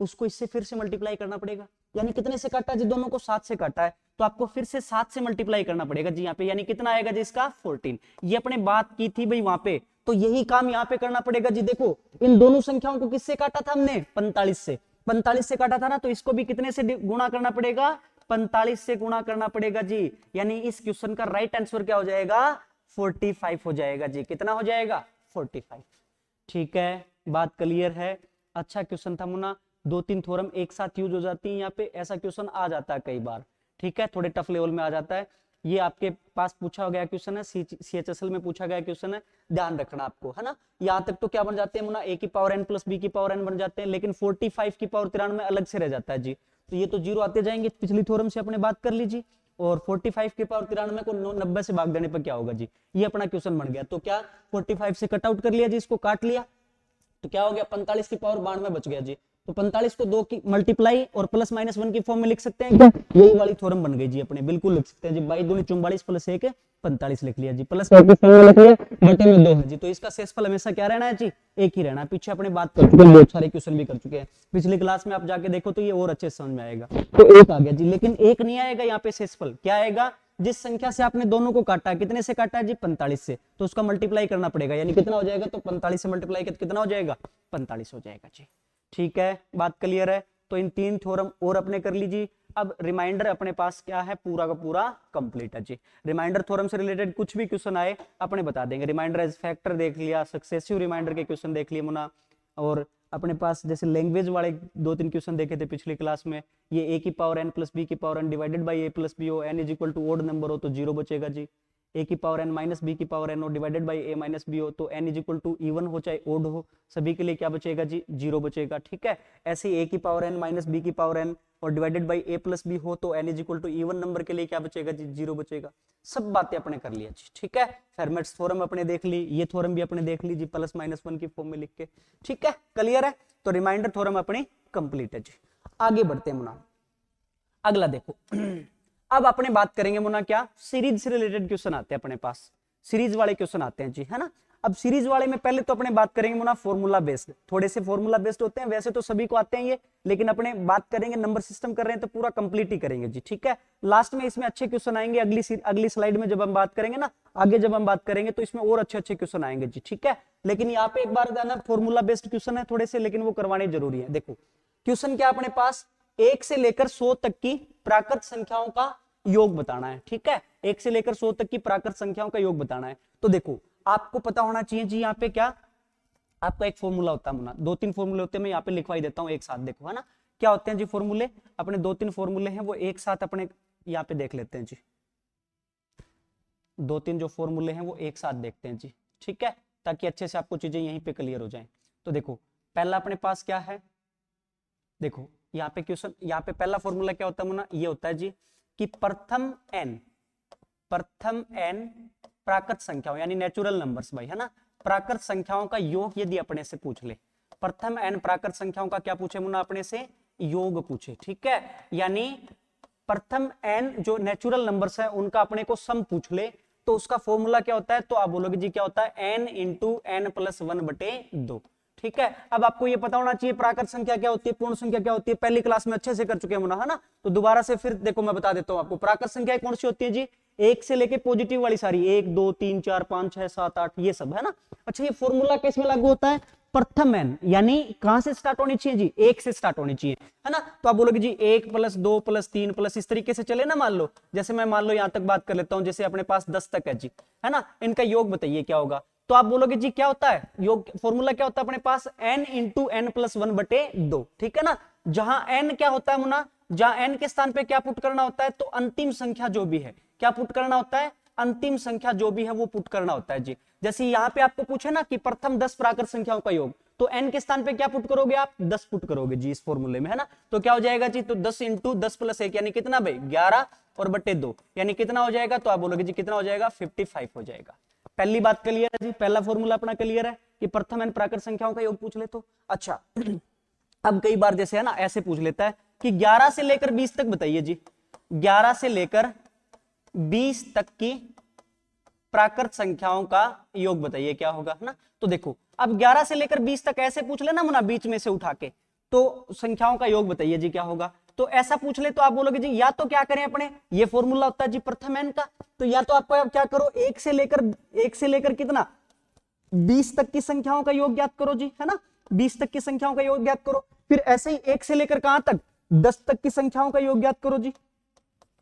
उसको इससे फिर से मल्टीप्लाई करना पड़ेगा। यानी कितने से काटा जी, दोनों को 7 से काटा है, तो आपको फिर से 7 से मल्टीप्लाई करना पड़ेगा जी यहाँ पे, यानी कितना आएगा जी इसका 14। ये अपने बात की थी भाई वहां पे, तो यही काम यहाँ पे करना पड़ेगा जी। देखो इन दोनों संख्याओं को किससे काटा था हमने, 45 से, 45 से काटा था ना, तो इसको भी कितने से गुणा करना पड़ेगा, 45 से गुणा करना पड़ेगा जी। यानी इस क्वेश्चन का राइट आंसर क्या हो जाएगा, 45 हो जाएगा जी। कितना हो जाएगा, 45। ठीक है, बात क्लियर है। अच्छा क्वेश्चन था मुन्ना, 2 3 थ्योरम एक साथ यूज हो जाती है यहाँ पे, ऐसा क्वेश्चन आ जाता है कई बार, ठीक है, थोड़े टफ लेवल में आ जाता है। ये आपके पास पूछा गया क्वेश्चन है, CHSL में पूछा गया क्वेश्चन है, ध्यान रखना आपको, है ना। यहाँ तक तो क्या बन जाते हैं मुन्ना, a की पावर n प्लस b की पावर n बन जाते हैं, लेकिन 45 की पावर 93 अलग से रह जाता है जी। तो ये तो जीरो आते जाएंगे, पिछली थ्योरम से अपने बात कर लीजिए। और 45 की पावर 93 को 90 से भाग देने पर क्या होगा जी, ये अपना क्वेश्चन बन गया। तो क्या 45 से कट आउट कर लिया जी, इसको काट लिया, तो क्या हो गया, 45 की पावर 92 बच गया जी। तो 45 को 2 की मल्टीप्लाई और प्लस माइनस 1 की फॉर्म में लिख सकते हैं क्या, यही वाली थ्योरम बन गई जी अपने, बिल्कुल लिख सकते हैं जी। 22 दूनी 44 प्लस 1 45 लिख लिया जी, प्लस की फॉर्म में लिख लिया, बटे में 2 है जी। तो इसका शेषफल हमेशा क्या रहना है जी, 1 ही रहना है। पीछे अपने बात कर चुके हैं, बहुत सारे क्वेश्चन भी कर चुके हैं पिछली क्लास में, आप जाके देखो तो ये और अच्छे समझ में आएगा। तो 1 आ गया जी, लेकिन 1 नहीं आएगा यहाँ पे शेषफल, क्या आएगा, जिस संख्या से आपने दोनों को काटा है, कितने से काटा है जी, 45 से, तो उसका मल्टीप्लाई करना पड़ेगा, यानी कितना हो जाएगा, तो 45 से मल्टीप्लाई कितना हो जाएगा, 45 हो जाएगा जी। ठीक है, बात क्लियर है। तो इन 3 थ्योरम और अपने कर लीजिए। अब रिमाइंडर अपने पास क्या है, पूरा का पूरा कंप्लीट है जी। रिमाइंडर थ्योरम से रिलेटेड कुछ भी क्वेश्चन आए अपने बता देंगे। रिमाइंडर एज फैक्टर देख लिया, सक्सेसिव रिमाइंडर के क्वेश्चन देख लिए मुना, और अपने पास जैसे लैंग्वेज वाले 2 3 क्वेश्चन देखे थे पिछली क्लास में, ये a की पावर n प्लस b की power n divided by a plus b हो, n is equal to odd number हो तो 0 बचेगा जी। a की पावर n माइनस b की पावर n हो divided by a minus b हो, तो n is equal to even हो चाहे ओड हो, सभी के लिए क्या बचेगा जी, 0 बचेगा। ठीक है, ऐसे ही a की पावर n माइनस b की पावर n और divided by a plus b हो, तो n is equal to even number के लिए क्या बचेगा जी, 0 बचेगा। सब बातें अपने कर लिया जी। ठीक है, फेरमेट्स थ्योरम अपने देख ली, ये थ्योरम भी अपने देख ली जी, प्लस माइनस 1 की फॉर्म में लिख के। ठीक है, क्लियर है। तो रिमाइंडर थ्योरम अपनी कंप्लीट है जी। आगे बढ़ते हैं मुना, अगला देखो अब अपने बात करेंगे मुना क्या, सीरीज से रिलेटेड क्वेश्चन आते हैं अपने पास, सीरीज वाले क्वेश्चन आते हैं जी, है ना। अब सीरीज वाले में पहले तो अपने बात करेंगे मुना फॉर्मूला बेस्ड, थोड़े से फॉर्मूला बेस्ड होते हैं, वैसे तो सभी को आते हैं ये, लेकिन अपने बात करेंगे नंबर सिस्टम कर रहे हैं तो पूरा कंप्लीट ही करेंगे जी। ठीक है, लास्ट में इसमें अच्छे क्वेश्चन आएंगे, अगली स्लाइड में जब हम बात करेंगे ना, आगे जब हम बात करेंगे तो इसमें और अच्छे अच्छे क्वेश्चन आएंगे जी। ठीक है, लेकिन यहाँ पे एक बार जाना, फॉर्मूला बेस्ड क्वेश्चन है थोड़े से, लेकिन वो करवाने जरूरी है। देखो क्वेश्चन क्या अपने पास, 1 से लेकर 100 तक की प्राकृत संख्याओं का योग बताना है। ठीक है, 1 से लेकर 100 तक की प्राकृत संख्याओं का योग बताना है। तो देखो आपको पता होना चाहिए जी, यहाँ पे क्या आपका एक फॉर्मूला होता है मुना, 2 3 फॉर्मूले होते हैं, मैं यहाँ पे लिखवाई देता हूँ एक साथ, देखो है ना क्या होते हैं जी फॉर्मूले, अपने 2 3 फॉर्मूले हैं वो एक साथ अपने यहाँ पे देख लेते हैं जी। 2 3 जो फॉर्मूले हैं वो एक साथ देखते हैं जी। ठीक है, ताकि अच्छे से आपको चीजें यहीं पे क्लियर हो जाएं। तो देखो पहला अपने पास क्या है, देखो यहाँ पे क्वेश्चन, यहाँ पे पहला फॉर्मूला क्या होता है मुना, ये होता है जी कि प्रथम n प्राकृत संख्याओं यानी नेचुरल नंबर्स भाई, है ना, प्राकृत संख्याओं का योग यदि अपने से पूछ ले, प्रथम n प्राकृत संख्याओं का क्या पूछे मुन्ना अपने से, योग पूछे। ठीक है, यानी प्रथम n जो नेचुरल नंबर्स है उनका अपने को सम पूछ ले तो उसका फॉर्मूला क्या होता है, तो आप बोलोगे जी क्या होता है n इंटू n प्लस 1/2। ठीक है, अब आपको ये पता होना चाहिए प्राकृत संख्या क्या होती है, पूर्ण संख्या क्या होती है, पहली क्लास में अच्छे से कर चुके हैं मुना, है ना। तो दोबारा से फिर देखो मैं बता देता हूं आपको, प्राकृत संख्या कौन सी होती है जी, एक से लेके पॉजिटिव वाली सारी, 1 2 3 4 5 6 7 8 ये सब, है ना। अच्छा ये फॉर्मूला किस में लागू होता है, प्रथम n, यानी कहां से स्टार्ट होनी चाहिए जी, 1 से स्टार्ट होनी चाहिए, है ना। तो आप बोलोगे जी 1 प्लस 2 प्लस 3 प्लस इस तरीके से चले ना, मान लो जैसे मैं मान लो यहां तक बात कर लेता हूं, जैसे अपने पास 10 तक है जी, है ना, इनका योग बताइए क्या होगा। तो आप बोलोगे जी क्या होता है योग, फॉर्मूला क्या होता है अपने पास, n इंटू n प्लस 1/2। ठीक है ना, जहां n क्या होता है मुना, जहां n के स्थान पे क्या पुट करना होता है, तो अंतिम संख्या जो भी है क्या पुट करना होता है, अंतिम संख्या जो भी है वो पुट करना होता है जी। जैसे यहाँ पे आपको पूछे ना कि प्रथम 10 प्राकृत संख्याओं का योग, तो n के स्थान पे क्या पुट करोगे आप, 10 पुट करोगे जी इस फॉर्मूले में, है ना। तो क्या हो जाएगा जी, तो 10 इंटू 10 प्लस 1 यानी कितना भाई 11 और बटे 2 यानी कितना हो जाएगा, तो आप बोलोगे जी कितना हो जाएगा 55 हो जाएगा। पहली बात क्लियर है जी, पहला फॉर्मूला अपना क्लियर है कि प्रथम n प्राकृत संख्याओं का योग पूछ ले तो। अच्छा अब कई बार जैसे है ना ऐसे पूछ लेता है कि 11 से लेकर 20 तक बताइए जी, 11 से लेकर 20 तक की प्राकृत संख्याओं का योग बताइए क्या होगा, है ना। तो देखो अब 11 से लेकर 20 तक ऐसे पूछ लेना मुना, बीच में से उठा के, तो संख्याओं का योग बताइए जी क्या होगा। तो ऐसा पूछ ले तो आप बोलोगे जी या तो क्या करें अपने, ये फॉर्मूला होता है जी प्रथम n का, तो या तो आपको क्या करो, एक से लेकर कितना 20 तक की संख्याओं का योग ज्ञात करो जी, है ना, 20 तक की संख्याओं का योग ज्ञात करो। फिर ऐसे ही 1 से लेकर कहां तक 10 तक की संख्याओं का योग ज्ञात करो जी,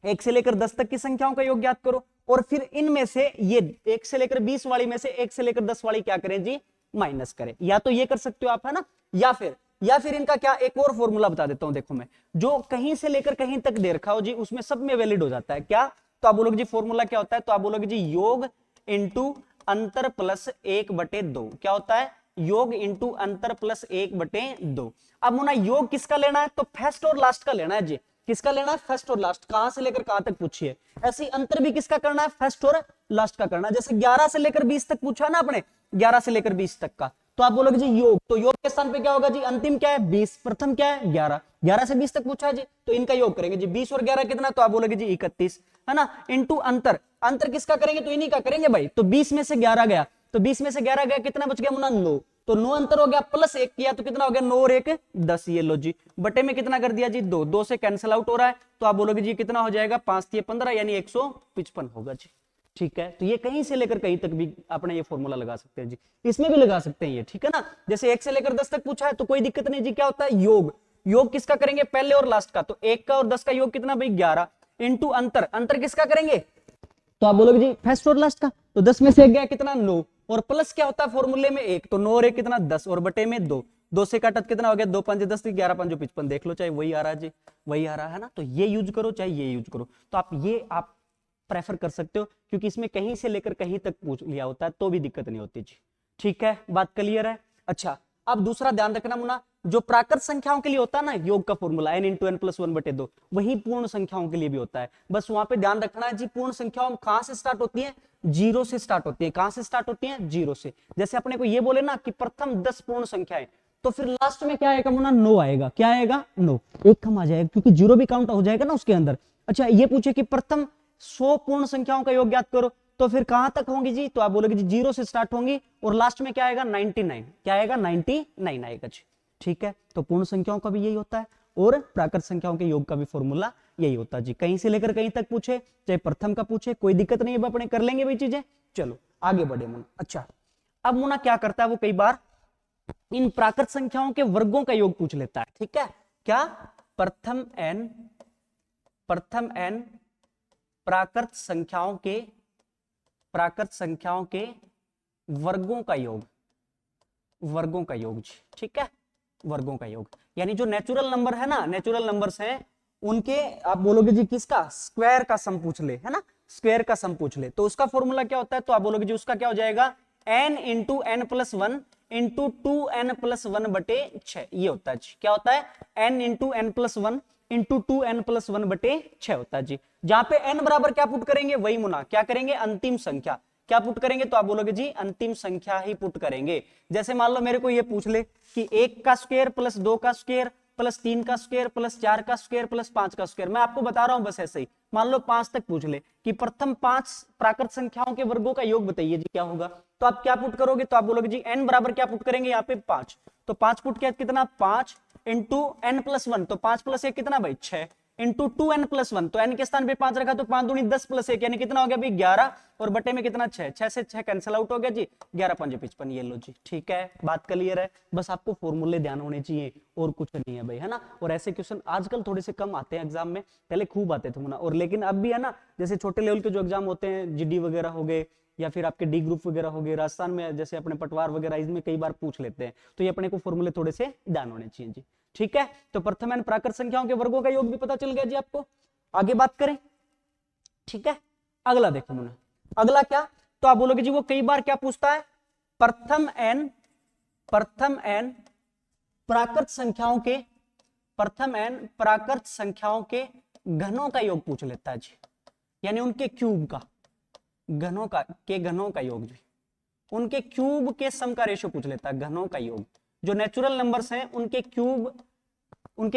1 से लेकर 10 तक की संख्याओं का योग ज्ञात करो। और फिर इनमें से ये 1 से लेकर 20 वाली में से 1 से लेकर 10 वाली क्या करें जी, माइनस करें। या तो ये कर सकते हो आप, है ना, या फिर इनका क्या एक और फॉर्मूला बता देता हूं, देखो मैं, जो कहीं से लेकर कहीं तक दे रखा हो जी उसमें सब में वैलिड हो जाता है क्या। तो आप बोलोगे जी फॉर्मूला क्या होता है, तो आप बोलोगे जी योग इंटू अंतर प्लस 1/2 क्या होता है, योग इंटू अंतर प्लस 1/2। अब मुना योग किसका लेना है, तो फर्स्ट और लास्ट का लेना है जी, किसका लेना है, फर्स्ट और लास्ट, कहां से लेकर कहां तक पूछिए। ऐसे ही अंतर भी किसका करना है, फर्स्ट और लास्ट का करना है। जैसे 11 से लेकर 20 तक पूछा ना अपने, 11 से लेकर 20 तक का, तो आप बोलोगे जी योग, तो योग के स्थान पे क्या होगा जी, अंतिम क्या है 20, प्रथम क्या है 11, 11 से 20 तक पूछा है जी, तो इनका योग करेंगे जी, 20 और 11 कितना, तो आप बोलोगे जी 31, है ना, इंटू अंतर, अंतर किसका करेंगे, तो इन्हीं का करेंगे भाई। तो 20 में से 11 गया, तो 20 में से 11 गया, कितना बच गया मुना 9, तो 9 अंतर हो गया, प्लस 1 किया तो कितना हो गया, 9 और 1 10, ये लो जी, बटे में कितना कर दिया जी 2, 2 से कैंसिल आउट हो रहा है, तो आप बोलोगे जी कितना हो जाएगा 5 3 15 यानी 155 होगा जी। ठीक है, तो ये कहीं से लेकर कहीं तक भी अपने ये फॉर्मूला लगा सकते हैं जी, इसमें भी लगा सकते हैं ये, ठीक है ना। जैसे 1 से लेकर 10 तक पूछा है तो कोई दिक्कत नहीं जी, क्या होता है योग, योग किसका करेंगे, पहले और लास्ट का, तो 1 का और 10 का योग कितना भाई 11, इंटू अंतर, अंतर किसका करेंगे, तो आप बोलोगे जी फर्स्ट और लास्ट का, तो 10 में से 1 गया कितना 9, और प्लस क्या होता है फॉर्मूले में 1, तो 9 और 1 कितना 10, और बटे में 2, 2 से काटा कितना हो गया 2 5 10, 11 5 55, देख लो चाहे वही आ रहा है जी, वही आ रहा है ना। तो ये यूज करो चाहे ये यूज करो, तो आप प्रेफर कर सकते हो, क्योंकि इसमें कहीं से लेकर कहीं तक पूछ लिया होता है तो भी दिक्कत नहीं होती जी। ठीक है, बात क्लियर है। अच्छा अब दूसरा ध्यान रखना मुना, जो प्राकृत संख्याओं के लिए होता है ना योग का formula n into n plus 1/2, वही पूर्ण संख्याओं के लिए भी होता है। बस वहां पे ध्यान रखना है जी, पूर्ण संख्याओं कहां से स्टार्ट होती है, 0 से स्टार्ट होती है, कहां से स्टार्ट होती है 0 से। जैसे अपने को ये बोले ना कि प्रथम 10 पूर्ण संख्याएं, तो फिर लास्ट में क्या आएगा मुना 9 आएगा, क्या आएगा 9, एक कम आ जाएगा क्योंकि 0 भी काउंट हो जाएगा ना उसके अंदर। अच्छा ये पूछे कि प्रथम 100 पूर्ण संख्याओं का योग ज्ञात करो, तो फिर कहां तक होंगी जी, तो आप बोलोगे जी 0 से स्टार्ट होंगी और लास्ट में क्या आएगा 99, क्या आएगा 99 आएगा जी। ठीक है, तो पूर्ण संख्याओं का भी यही होता है और प्राकृत संख्याओं के योग का भी फॉर्मूला यही होता है जी, कहीं से लेकर कहीं तक पूछे चाहे प्रथम का पूछे कोई दिक्कत नहीं है, अपने कर लेंगे वही चीजें। चलो आगे बढ़े मुना। अच्छा अब मुना क्या करता है, वो कई बार इन प्राकृत संख्याओं के वर्गों का योग पूछ लेता है। ठीक है, क्या प्रथम n प्राकृत संख्याओं के वर्गों का योग, वर्गों का योग जी। ठीक है, वर्गों का योग यानी जो नेचुरल नंबर है ना, नेचुरल नंबर्स हैं उनके आप बोलोगे जी किसका, स्क्वायर का सम पूछ ले, है ना, स्क्वायर का सम पूछ ले, तो उसका फॉर्मूला क्या होता है, तो आप बोलोगे जी उसका क्या हो जाएगा n into n plus 1 into 2n plus 1/6, ये होता है जी, क्या होता है n into n plus 1 into 2n plus 1/6 होता है जी। जहां पे n बराबर क्या पुट करेंगे, वही मुना क्या करेंगे अंतिम संख्या, क्या पुट करेंगे, तो आप बोलोगे जी अंतिम संख्या ही पुट करेंगे। जैसे मान लो मेरे को ये पूछ ले कि 1 का स्क्वायर प्लस 2 का स्क्वायर प्लस 3 का स्क्वायर प्लस 4 का स्क्वायर प्लस 5 का स्क्वायर। मैं आपको बता रहा हूं बस ऐसे ही। मान लो 5 तक पूछ ले कि प्रथम 5 प्राकृत संख्याओं के वर्गों का योग बताइए जी, क्या होगा? तो आप क्या पुट करोगे? तो आप बोलोगे जी n बराबर क्या पुट करेंगे यहाँ पे 5। तो 5 पुट किया कितना? 5 इंटू n प्लस 1, तो 5 प्लस 1 कितना भाई? 6 इंटू 2n प्लस 1, तो n के स्थान पे 5 रखा तो 5 दूनी 10 प्लस 1 यानी कितना हो गया भाई? 11, और बटे में कितना? 6, 6 से 6 कैंसिल आउट हो गया जी, 11 5 55। ये लो जी, ठीक है, बात क्लियर है। बस आपको फॉर्मूले ध्यान होने चाहिए और कुछ नहीं है भाई, है ना। और ऐसे क्वेश्चन आजकल थोड़े से कम आते हैं एग्जाम में, पहले खूब आते थे मुना, और लेकिन अब भी है ना, जैसे छोटे लेवल के जो एग्जाम होते हैं, जीडी वगैरह हो गए या फिर आपके डी ग्रुप वगैरह हो गए, राजस्थान में जैसे अपने पटवार वगैरह, इसमें कई बार पूछ लेते हैं, तो ये अपने को फॉर्मूले थोड़े से ध्यान होने चाहिए जी, ठीक है। तो प्रथम एन प्राकृत संख्याओं के वर्गों का योग भी पता चल गया जी आपको। आगे बात करें, ठीक है। अगला देखो मुना, अगला क्या? तो आप बोलोगे जी वो कई बार क्या पूछता है? प्रथम एन प्राकृत संख्याओं के, प्रथम एन प्राकृत संख्याओं के घनों का योग पूछ लेता है जी, यानी उनके क्यूब का, घनों का योग जी, उनके क्यूब के सम का रेशियो पूछ लेता है, घनों का योग। जो नेचुरल नंबर्स हैं उनके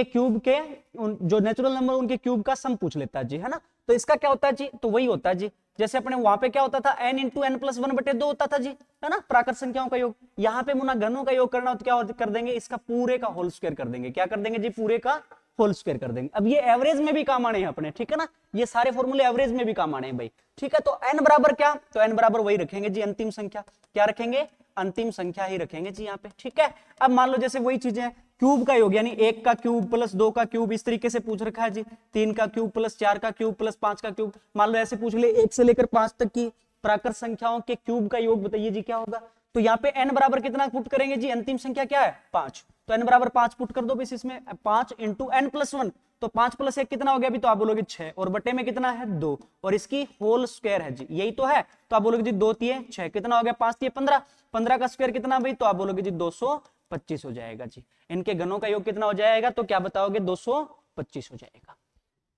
क्यूब के जो नेचुरल नंबर उनके क्यूब का सम पूछ लेता है जी, है ना। तो इसका क्या होता है जी? तो वही होता है जी, जैसे अपने वहां पे क्या होता था, n इंटू n प्लस 1/2 होता था जी, है ना, प्राकृत संख्याओं का योग। यहाँ पे मुना घनों का योग करना हो तो क्या कर देंगे? इसका पूरे का होल स्क्वायर कर देंगे। क्या कर देंगे जी? पूरे का होल स्क्वायर कर देंगे। अब ये एवरेज में भी काम आने हैं अपने, ठीक है ना, ये सारे फॉर्मूले एवरेज में भी काम आने हैं भाई, ठीक है। तो n बराबर क्या? तो n बराबर वही रखेंगे जी, अंतिम संख्या। क्या रखेंगे? अंतिम संख्या ही रखेंगे जी यहाँ पे, ठीक है। अब मान लो जैसे वही चीजें, क्यूब का योग, यानी 1 का क्यूब प्लस 2 का क्यूब, इस तरीके से पूछ रखा है जी, 3 का क्यूब प्लस 4 का क्यूब प्लस 5 का क्यूब। मान लो ऐसे पूछ ले 1 से लेकर 5 तक की प्राकृत संख्याओं के क्यूब का योग बताइए जी, क्या होगा? तो यहाँ पे n बराबर कितना पुट करेंगे जी? अंतिम संख्या क्या है? 5। तो n बराबर 5 पुट कर दो बस इसमें, 5 इंटू n प्लस 1, तो 5 प्लस 1 कितना हो गया? अभी तो आप बोलोगे 6, और बटे में कितना है? 2, और इसकी होल स्क्वायर है जी, यही तो है। तो आप बोलोगे जी 2 तिये 6, कितना हो गया? 5 तिये 15, 15 का स्क्वायर कितना भाई? तो आप बोलोगे जी 225 हो जाएगा जी। इनके घनों का योग कितना हो जाएगा? तो क्या बताओगे? 225 हो जाएगा,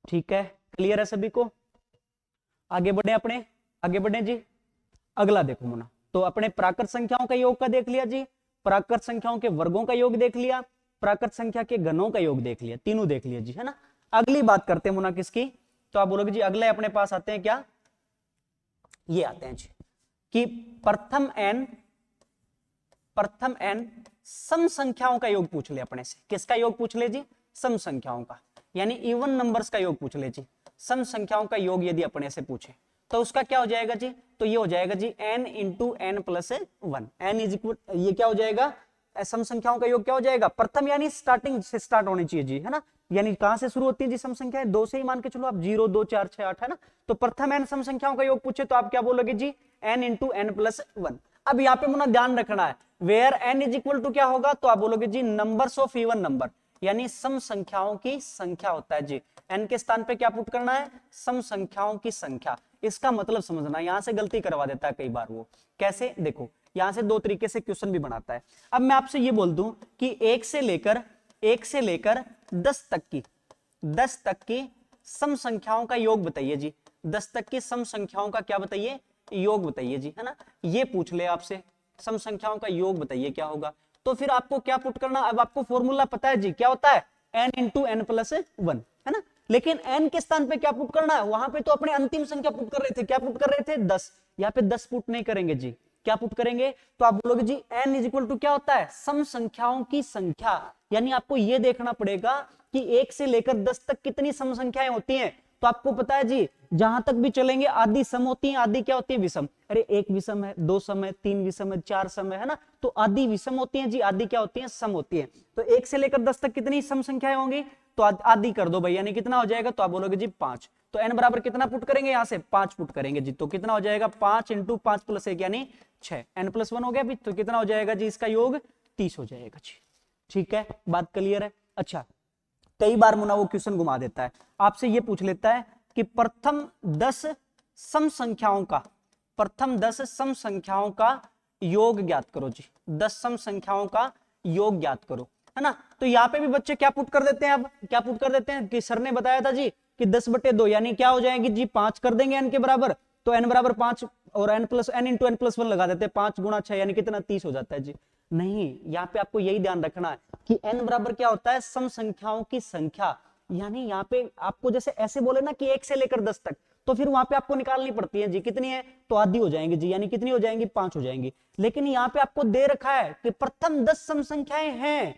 ठीक है। क्लियर है सभी को? आगे बढ़े जी। अगला देखो मुना, तो अपने प्राकृत संख्याओं का योग का देख लिया जी, प्राकृत संख्याओं के वर्गों का योग देख लिया, प्राकृत संख्या के घनों का योग देख लिया, तीनों देख लिया जी, है ना। अगली बात करते हैं मुना किसकी? तो आप बोलोगे जी अगले अपने पास आते हैं क्या? ये आते हैं जी कि प्रथम एन सम संख्याओं का योग पूछ ले अपने से। किसका योग पूछ ले जी? सम संख्याओं का, यानी इवन नंबर्स का योग पूछ ले जी। सम संख्याओं का योग यदि अपने से पूछे तो उसका क्या हो जाएगा जी? तो ये हो जाएगा जी n into n plus 1, n is equal, ये क्या हो जाएगा? सम संख्याओं का योग क्या हो जाएगा? प्रथम यानी स्टार्टिंग से स्टार्ट होनी चाहिए जी, है ना, यानी कहां से शुरू होती है जी सम संख्याएं? 2 से ही मान के चलो आप, 0 2 4 6 8, है ना। तो प्रथम n सम संख्याओं का योग पूछे तो आप क्या बोलोगे जी? n into n plus 1। अब यहाँ पे मुना ध्यान रखना है, where n is equal to क्या होगा? तो आप बोलोगे जी नंबर्स ऑफ इवन नंबर, यानी सम संख्याओं की संख्या होता है जी। n के स्थान पे क्या पुट करना है? सम संख्याओं की संख्या। इसका मतलब समझना, यहां से गलती करवा देता है कई बार वो। कैसे? देखो यहां से दो तरीके से क्वेश्चन भी बनाता है। अब मैं आपसे ये बोल दूं कि 1 से लेकर 10 तक की सम संख्याओं का योग बताइए जी। 10 तक की सम संख्याओं का क्या बताइए? योग बताइए जी, है ना। ये पूछ ले आपसे, सम संख्याओं का योग बताइए क्या होगा? तो फिर आपको क्या पुट करना? अब आपको फॉर्मूला पता है जी, क्या होता है? n इंटू n प्लस 1, है ना। लेकिन n के स्थान पे क्या पुट करना है? वहां पे तो अपने अंतिम संख्या पुट कर रहे थे, क्या पुट कर रहे थे? 10। यहाँ पे 10 पुट नहीं करेंगे जी, क्या पुट करेंगे? तो आप बोलोगे जी n इज इक्वल टू क्या होता है? सम संख्याओं की संख्या, यानी आपको यह देखना पड़ेगा कि 1 से लेकर 10 तक कितनी सम संख्याएं होती हैं। तो आपको पता है जी, जहां तक भी चलेंगे आदि सम होती हैं, आदि क्या होती है? विषम। अरे 1 विषम है, 2 सम है, 3 विषम है, 4 सम है ना, तो आदि विषम होती हैं जी, आदि क्या होती हैं? सम होती है। तो 1 से लेकर 10 तक कितनी सम संख्याएं होंगी? तो आदि कर दो भाई, यानी कितना हो जाएगा? तो आप बोलोगे जी 5। तो n बराबर कितना पुट करेंगे? यहां से 5 पुट करेंगे जी, तो कितना हो जाएगा? 5 इंटू 5 प्लस 1 यानी 6, n प्लस 1 हो गया भी, तो कितना हो जाएगा जी? इसका योग 30 हो जाएगा जी, ठीक है, बात क्लियर है। अच्छा, कई बार मुना वो क्वेश्चन घुमा देता है, आपसे ये पूछ लेता है कि प्रथम 10 सम संख्याओं का योग ज्ञात करो जी। 10 सम संख्याओं का योग ज्ञात करो, है ना। तो यहाँ पे भी बच्चे क्या पुट कर देते हैं? अब क्या पुट कर देते हैं कि सर ने बताया था जी कि 10/2, यानी क्या हो जाएगी जी? 5 कर देंगे n के बराबर, तो n बराबर 5 और n इंटू n प्लस 1 लगा देते हैं, 5 गुणा 6 यानी कितना? 30 हो जाता है जी। नहीं, यहाँ पे आपको यही ध्यान रखना है कि n बराबर क्या होता है, सम संख्याओं की संख्या। यानी यहाँ पे आपको जैसे ऐसे बोले ना कि 1 से लेकर 10 तक, तो फिर वहां पे आपको निकालनी पड़ती है जी, कितनी है तो आधी हो जाएंगी जी, यानी कितनी हो जाएंगी 5 हो जाएंगी। लेकिन यहाँ पे आपको दे रखा है कि प्रथम 10 सम संख्याएं हैं,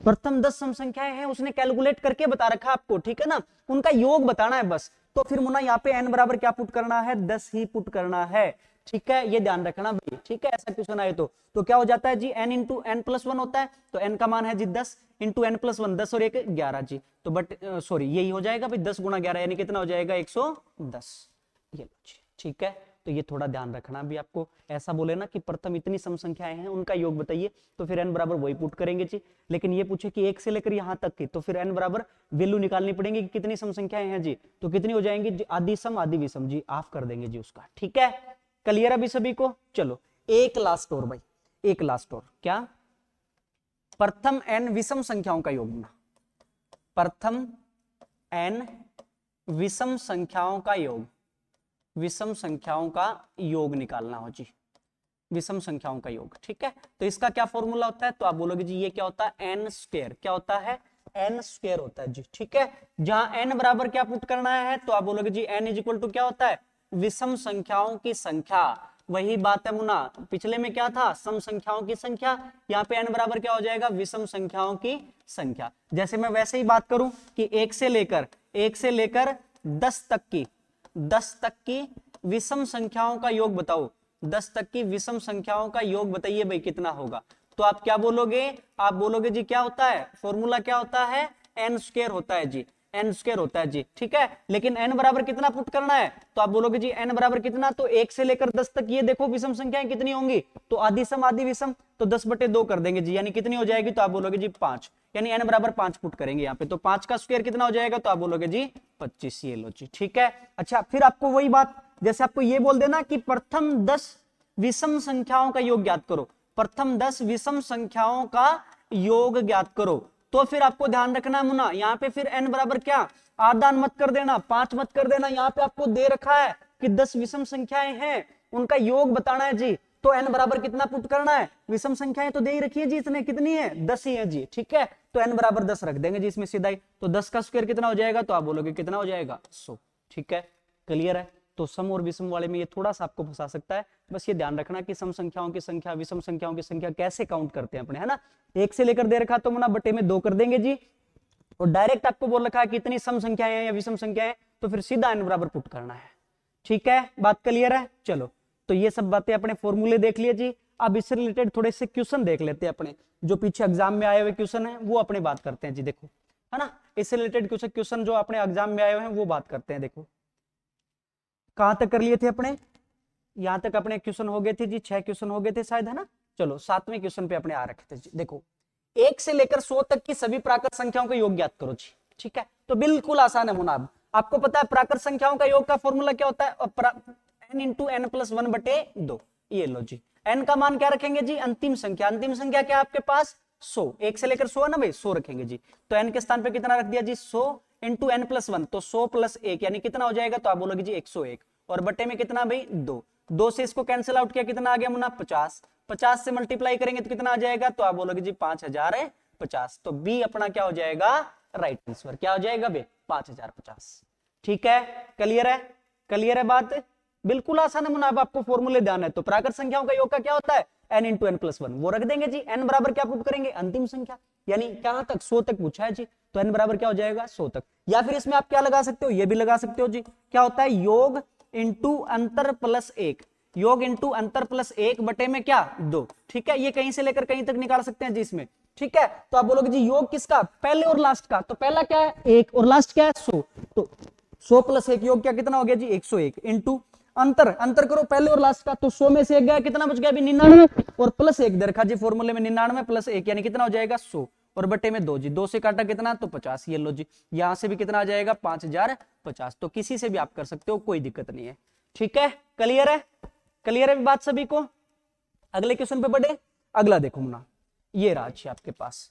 प्रथम 10 सम संख्याएं हैं, उसने कैलकुलेट करके बता रखा आपको, ठीक है ना, उनका योग बताना है बस। तो फिर मुन्ना यहाँ पे n बराबर क्या पुट करना है, 10 ही पुट करना है, ठीक है, ये ध्यान रखना भाई, ठीक है। ऐसा क्वेश्चन आए तो क्या हो जाता है जी, n इंटू एन प्लस 1 होता है, तो n का मान है जी 10 इंटू एन प्लस 1, 10 और 1 11 जी, तो बट सॉरी यही हो जाएगा भाई 10 गुना 11 यानी कितना हो जाएगा 110, ये लो जी, ठीक है। तो ये थोड़ा ध्यान रखना भी आपको, ऐसा बोले ना कि प्रथम इतनी सम संख्याएं हैं उनका योग बताइए, तो फिर n बराबर वही पुट करेंगे जी। लेकिन ये पूछे कि 1 से लेकर यहां तक की, तो फिर n बराबर वैल्यू निकालनी पड़ेगी कि कितनी सम संख्याएं हैं जी, तो कितनी हो जाएंगी जी, आधी सम आधी विषम जी, ऑफ कर देंगे जी उसका, ठीक है। क्लियर अभी सभी को? चलो एक लास्ट और भाई, एक लास्ट और, क्या, प्रथम n विषम संख्याओं का योग, प्रथम n विषम संख्याओं का योग, विषम संख्याओं का योग निकालना हो जी, विषम संख्याओं का योग, ठीक है। तो इसका क्या फॉर्मूला होता है, तो आप बोलोगे जी ये क्या होता है, एन स्क्वायर, क्या होता है, एन स्क्वायर होता है जी, ठीक है। जहां एन बराबर क्या पुट करना है, तो आप बोलोगे G N is equal to क्या होता है, विषम संख्याओं की संख्या। वही बात है मुन्ना, पिछले में क्या था, सम संख्याओं की संख्या, यहाँ पे n बराबर क्या हो जाएगा, विषम संख्याओं की संख्या। जैसे मैं वैसे ही बात करूं कि 1 से लेकर 10 तक की, 10 तक की विषम संख्याओं का योग बताओ, 10 तक की विषम संख्याओं का योग बताइए भाई कितना होगा, तो आप क्या बोलोगे, आप बोलोगे जी क्या होता है, फॉर्मूला क्या होता है, एन स्क्वायर होता है जी, एन स्क्वायर होता है जी, ठीक है। लेकिन एन बराबर कितना पुट करना है, तो आप बोलोगे जी एन बराबर कितना, तो 1 से लेकर 10 तक ये देखो विषम संख्याएं कितनी होंगी, तो आधी सम आधी विषम, तो 10/2 कर देंगे जी, यानी कितनी हो जाएगी, तो आप बोलोगे जी 5, यानी एन बराबर 5 पुट करेंगे यहाँ पे, तो 5 का स्क्वायर कितना हो जाएगा, तो आप बोलोगे जी 25, ये लो जी, ठीक है। अच्छा फिर आपको वही बात, जैसे आपको ये बोल देना कि प्रथम 10 विषम संख्याओं का योग ज्ञात करो, प्रथम 10 विषम संख्याओं का योग ज्ञात करो, तो फिर आपको ध्यान रखना है मुन्ना, यहाँ पे फिर n बराबर क्या, आदान मत कर देना, 5 मत कर देना, यहाँ पे आपको दे रखा है कि 10 विषम संख्याएं हैं, उनका योग बताना है जी, तो n बराबर कितना पुट करना है, विषम संख्याएं तो दे ही रखी है जी, इसने कितनी है 10 ही है जी, ठीक है। तो n बराबर 10 रख देंगे जी इसमें सीधा ही, तो 10 का स्क्वायर कितना हो जाएगा, तो आप बोलोगे कितना हो जाएगा 100, ठीक है। क्लियर है? तो सम और विषम वाले में ये थोड़ा सा आपको फंसा सकता है, बस ये ध्यान रखना कि सम संख्याओं की संख्या विषम संख्याओं की संख्या कैसे काउंट करते हैं अपने, है ना। 1 से लेकर दे रखा तो मुना बटे में 2 कर देंगे जी, और डायरेक्ट आपको बोल रखा है कि इतनी सम संख्याएं हैं या विषम संख्याएं, तो फिर सीधा n बराबर पुट करना है, ठीक है। बात क्लियर है? चलो तो ये सब बातें अपने फॉर्मूले देख लिए जी, अब इससे रिलेटेड थोड़े से क्वेश्चन देख लेते हैं अपने, जो पीछे एग्जाम में आए हुए क्वेश्चन है वो अपने बात करते हैं जी, देखो है ना, इससे रिलेटेड कुछ क्वेश्चन जो अपने एग्जाम में आए हुए हैं वो बात करते हैं। देखो कहां तक कर लिए थे अपने, यहां तक अपने क्वेश्चन हो गए थे जी, 6 क्वेश्चन हो गए थे शायद, है ना। चलो 7वें क्वेश्चन पे अपने आ रखे थे जी। देखो 1 से लेकर 100 तक की सभी प्राकृत संख्याओं का योग ज्ञात करो जी, ठीक है। तो बिल्कुल आसान है मुनाब, आपको पता है प्राकृत संख्याओं का योग का फॉर्मूला क्या होता है, n इंटू एन प्लस 1/2, ये लो जी। n का मान क्या रखेंगे जी, अंतिम संख्या, अंतिम संख्या क्या है आपके पास 100, 1 से लेकर 100 है ना भाई, 100 रखेंगे जी, तो n के स्थान पे कितना रख दिया जी 100 इंटू एन प्लस 1, तो 100 + 1 यानी कितना हो जाएगा, तो आप बोलोगे जी 101, और बटे में कितना भाई 2, 2 से इसको कैंसिल आउट किया, कितना आ गया मुना 50, 50 से मल्टीप्लाई करेंगे तो कितना आ जाएगा, तो आप बोलोगे जी 5050, तो बी अपना क्या हो जाएगा, राइट आंसर क्या हो जाएगा बे 5050, ठीक है। क्लियर है? क्लियर है बात? बिल्कुल आसान है मुना, अब आपको फॉर्मूले ध्यान है। तो प्राकृत संख्याओं का योग का क्या होता है, n इंटू एन प्लस 1, वो रख देंगे जी, n बराबर क्या पुट करेंगे, अंतिम संख्या, यानी कहां तक 100 तक पूछा है जी, तो n बराबर क्या हो जाएगा 100 तक। या फिर इसमें आप क्या लगा सकते हो, ये भी लगा सकते हो जी, क्या होता है योग इंटू अंतर प्लस 1, योग इंटू अंतर प्लस 1 बटे में क्या 2, ठीक है। ये कहीं से लेकर कहीं तक निकाल सकते हैं जी इसमें, ठीक है। तो आप बोलोगे जी योग किसका, पहले और लास्ट का, तो पहला क्या है 1 और लास्ट क्या है 100, तो 100 + 1 योग क्या कितना हो गया जी 101, इंटू अंतर, अंतर करो पहले और लास्ट का, तो 100 में से 1 गया, कितना बच गया अभी 99, और प्लस 1 दे रखा जी फॉर्मूले में, 99 + 1 यानी कितना हो जाएगा 100, और बटे में 2 जी, 2 से काटा कितना, तो 50, ये लो जी, यहां से भी कितना आ जाएगा 5050, तो किसी से भी आप कर सकते हो, कोई दिक्कत नहीं है, ठीक है। क्लियर है? क्लियर है बात सभी को? अगले क्वेश्चन पे बढ़े। अगला देखो मुना, ये राशि आपके पास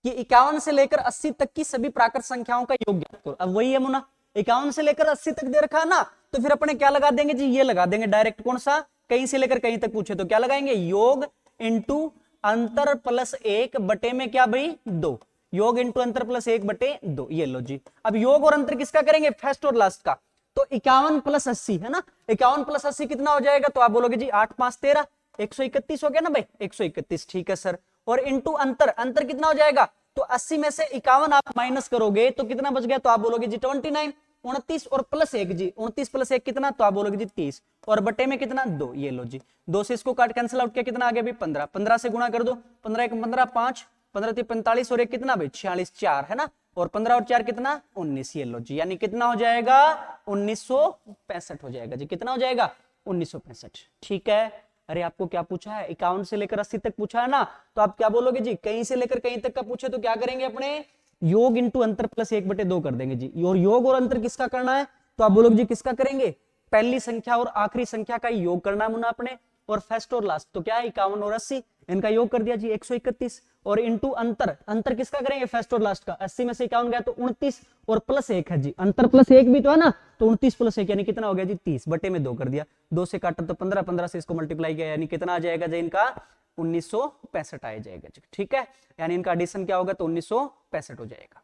कि 51 से लेकर 80 तक की सभी प्राकृत संख्याओं का योग ज्ञात करो। अब वही है मुना, 51 से लेकर 80 तक दे रखा है ना, तो फिर अपने क्या लगा देंगे जी, ये लगा देंगे डायरेक्ट, कौन सा, कहीं से लेकर कहीं तक पूछे तो क्या लगाएंगे, योग इंटू अंतर प्लस 1 बटे में क्या भाई 2, योग इंटू अंतर प्लस 1 बटे 2। ये लो जी, अब योग और अंतर किसका करेंगे, फर्स्ट और लास्ट का। तो 51 प्लस 80 है ना, 51 प्लस 80 कितना हो जाएगा, तो आप बोलोगे जी 8 5 13, 131 हो गया ना भाई, 131, ठीक है सर। और इंटू अंतर, अंतर कितना हो जाएगा, तो 80 में से 51 आप माइनस करोगे तो कितना बच गया, तो आप बोलोगे जी 29, 29 और प्लस 1 जी, 29 प्लस 1 कितना, तो आप बोलोगे जी 30, और बटे में कितना 2। ये लो जी, 2 से इसको काट कैंसिल आउट किया, कितना आ गया भाई 15, 15 से गुणा कर दो, 15 1 15 5, 15 3 45 और 1 कितना भाई 46, 4 है ना, और 15 और 4 कितना 19। ये लो जी, यानी कितना हो जाएगा 1965 हो जाएगा जी, कितना हो जाएगा 1965, ठीक है। अरे आपको क्या पूछा है, 51 से लेकर 80 तक पूछा है ना, तो आप क्या बोलोगे जी, कहीं से लेकर कहीं तक का पूछे तो क्या करेंगे अपने, योग इंटू अंतर प्लस 1 बटे 2 कर देंगे जी। और योग और अंतर किसका करना है, तो आप बोलोगे जी किसका करेंगे, पहली संख्या और आखिरी संख्या का योग करना है मुना अपने, और फर्स्ट और लास्ट तो क्या है 51 और 80, इनका योग कर दिया जी 131, और इंटू अंतर, अंतर किसका करेंगे फर्स्ट और लास्ट का, 80 में से 51 गया तो 29 और प्लस 1 है जी, अंतर प्लस 1 भी तो है ना, तो 29 प्लस 1 यानी कितना हो गया जी 30, बटे में 2 कर दिया, 2 से काटा तो 15, 15 से इसको मल्टीप्लाई किया यानी कितना आ जाएगा जी इनका 1965 आ जाएगा जी, ठीक है। यानी इनका एडिशन क्या होगा, तो 1965 हो जाएगा,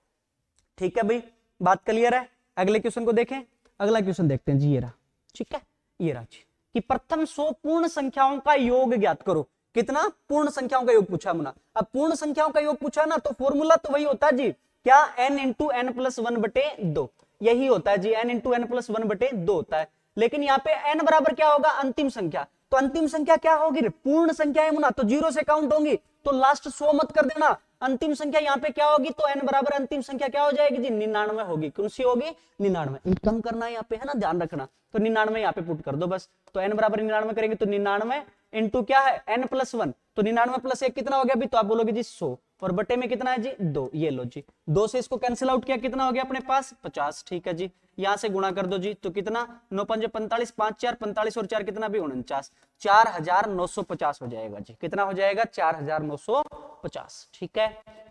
ठीक है भाई, बात क्लियर है। अगले क्वेश्चन को देखें, अगला क्वेश्चन देखते हैं जी, ये रहा, ठीक है, ये रहा जी, कि प्रथम 100 पूर्ण संख्याओं का योग ज्ञात करो। कितना, पूर्ण संख्याओं का योग पूछा मुना। अब पूर्ण संख्याओं का योग पूछा ना, तो फॉर्मूला तो वही होता है जी, क्या n इंटू एन प्लस 1 बटे 2, यही होता है जी, n इंटू एन प्लस 1 बटे 2 होता है। लेकिन यहाँ पे n बराबर क्या होगा, अंतिम संख्या, तो अंतिम संख्या क्या होगी, पूर्ण संख्या है मुना, तो 0 से काउंट होंगी, तो लास्ट 100 मत कर देना। अंतिम संख्या यहाँ पे क्या होगी, तो n बराबर अंतिम संख्या क्या हो जाएगी जी 99 होगी, कौन सी होगी 99, कम करना है यहाँ पे है ना, ध्यान रखना, तो 99 यहाँ पे पुट कर दो बस, तो n बराबर 99 करेंगे तो 99 इंटू क्या है n प्लस 1, तो 99 प्लस 1 कितना हो गया अभी, तो आप बोलोगे जी 100, और बटे में कितना है जी 2। ये लो जी, 2 से इसको कैंसिल आउट किया, कितना हो गया अपने पास 50, ठीक है जी, यहां से गुणा कर दो जी, तो कितना 9 5 45, 5 4 45 और 4 कितना भी 49, 4950 हो जाएगा जी, कितना हो जाएगा 4950, ठीक है।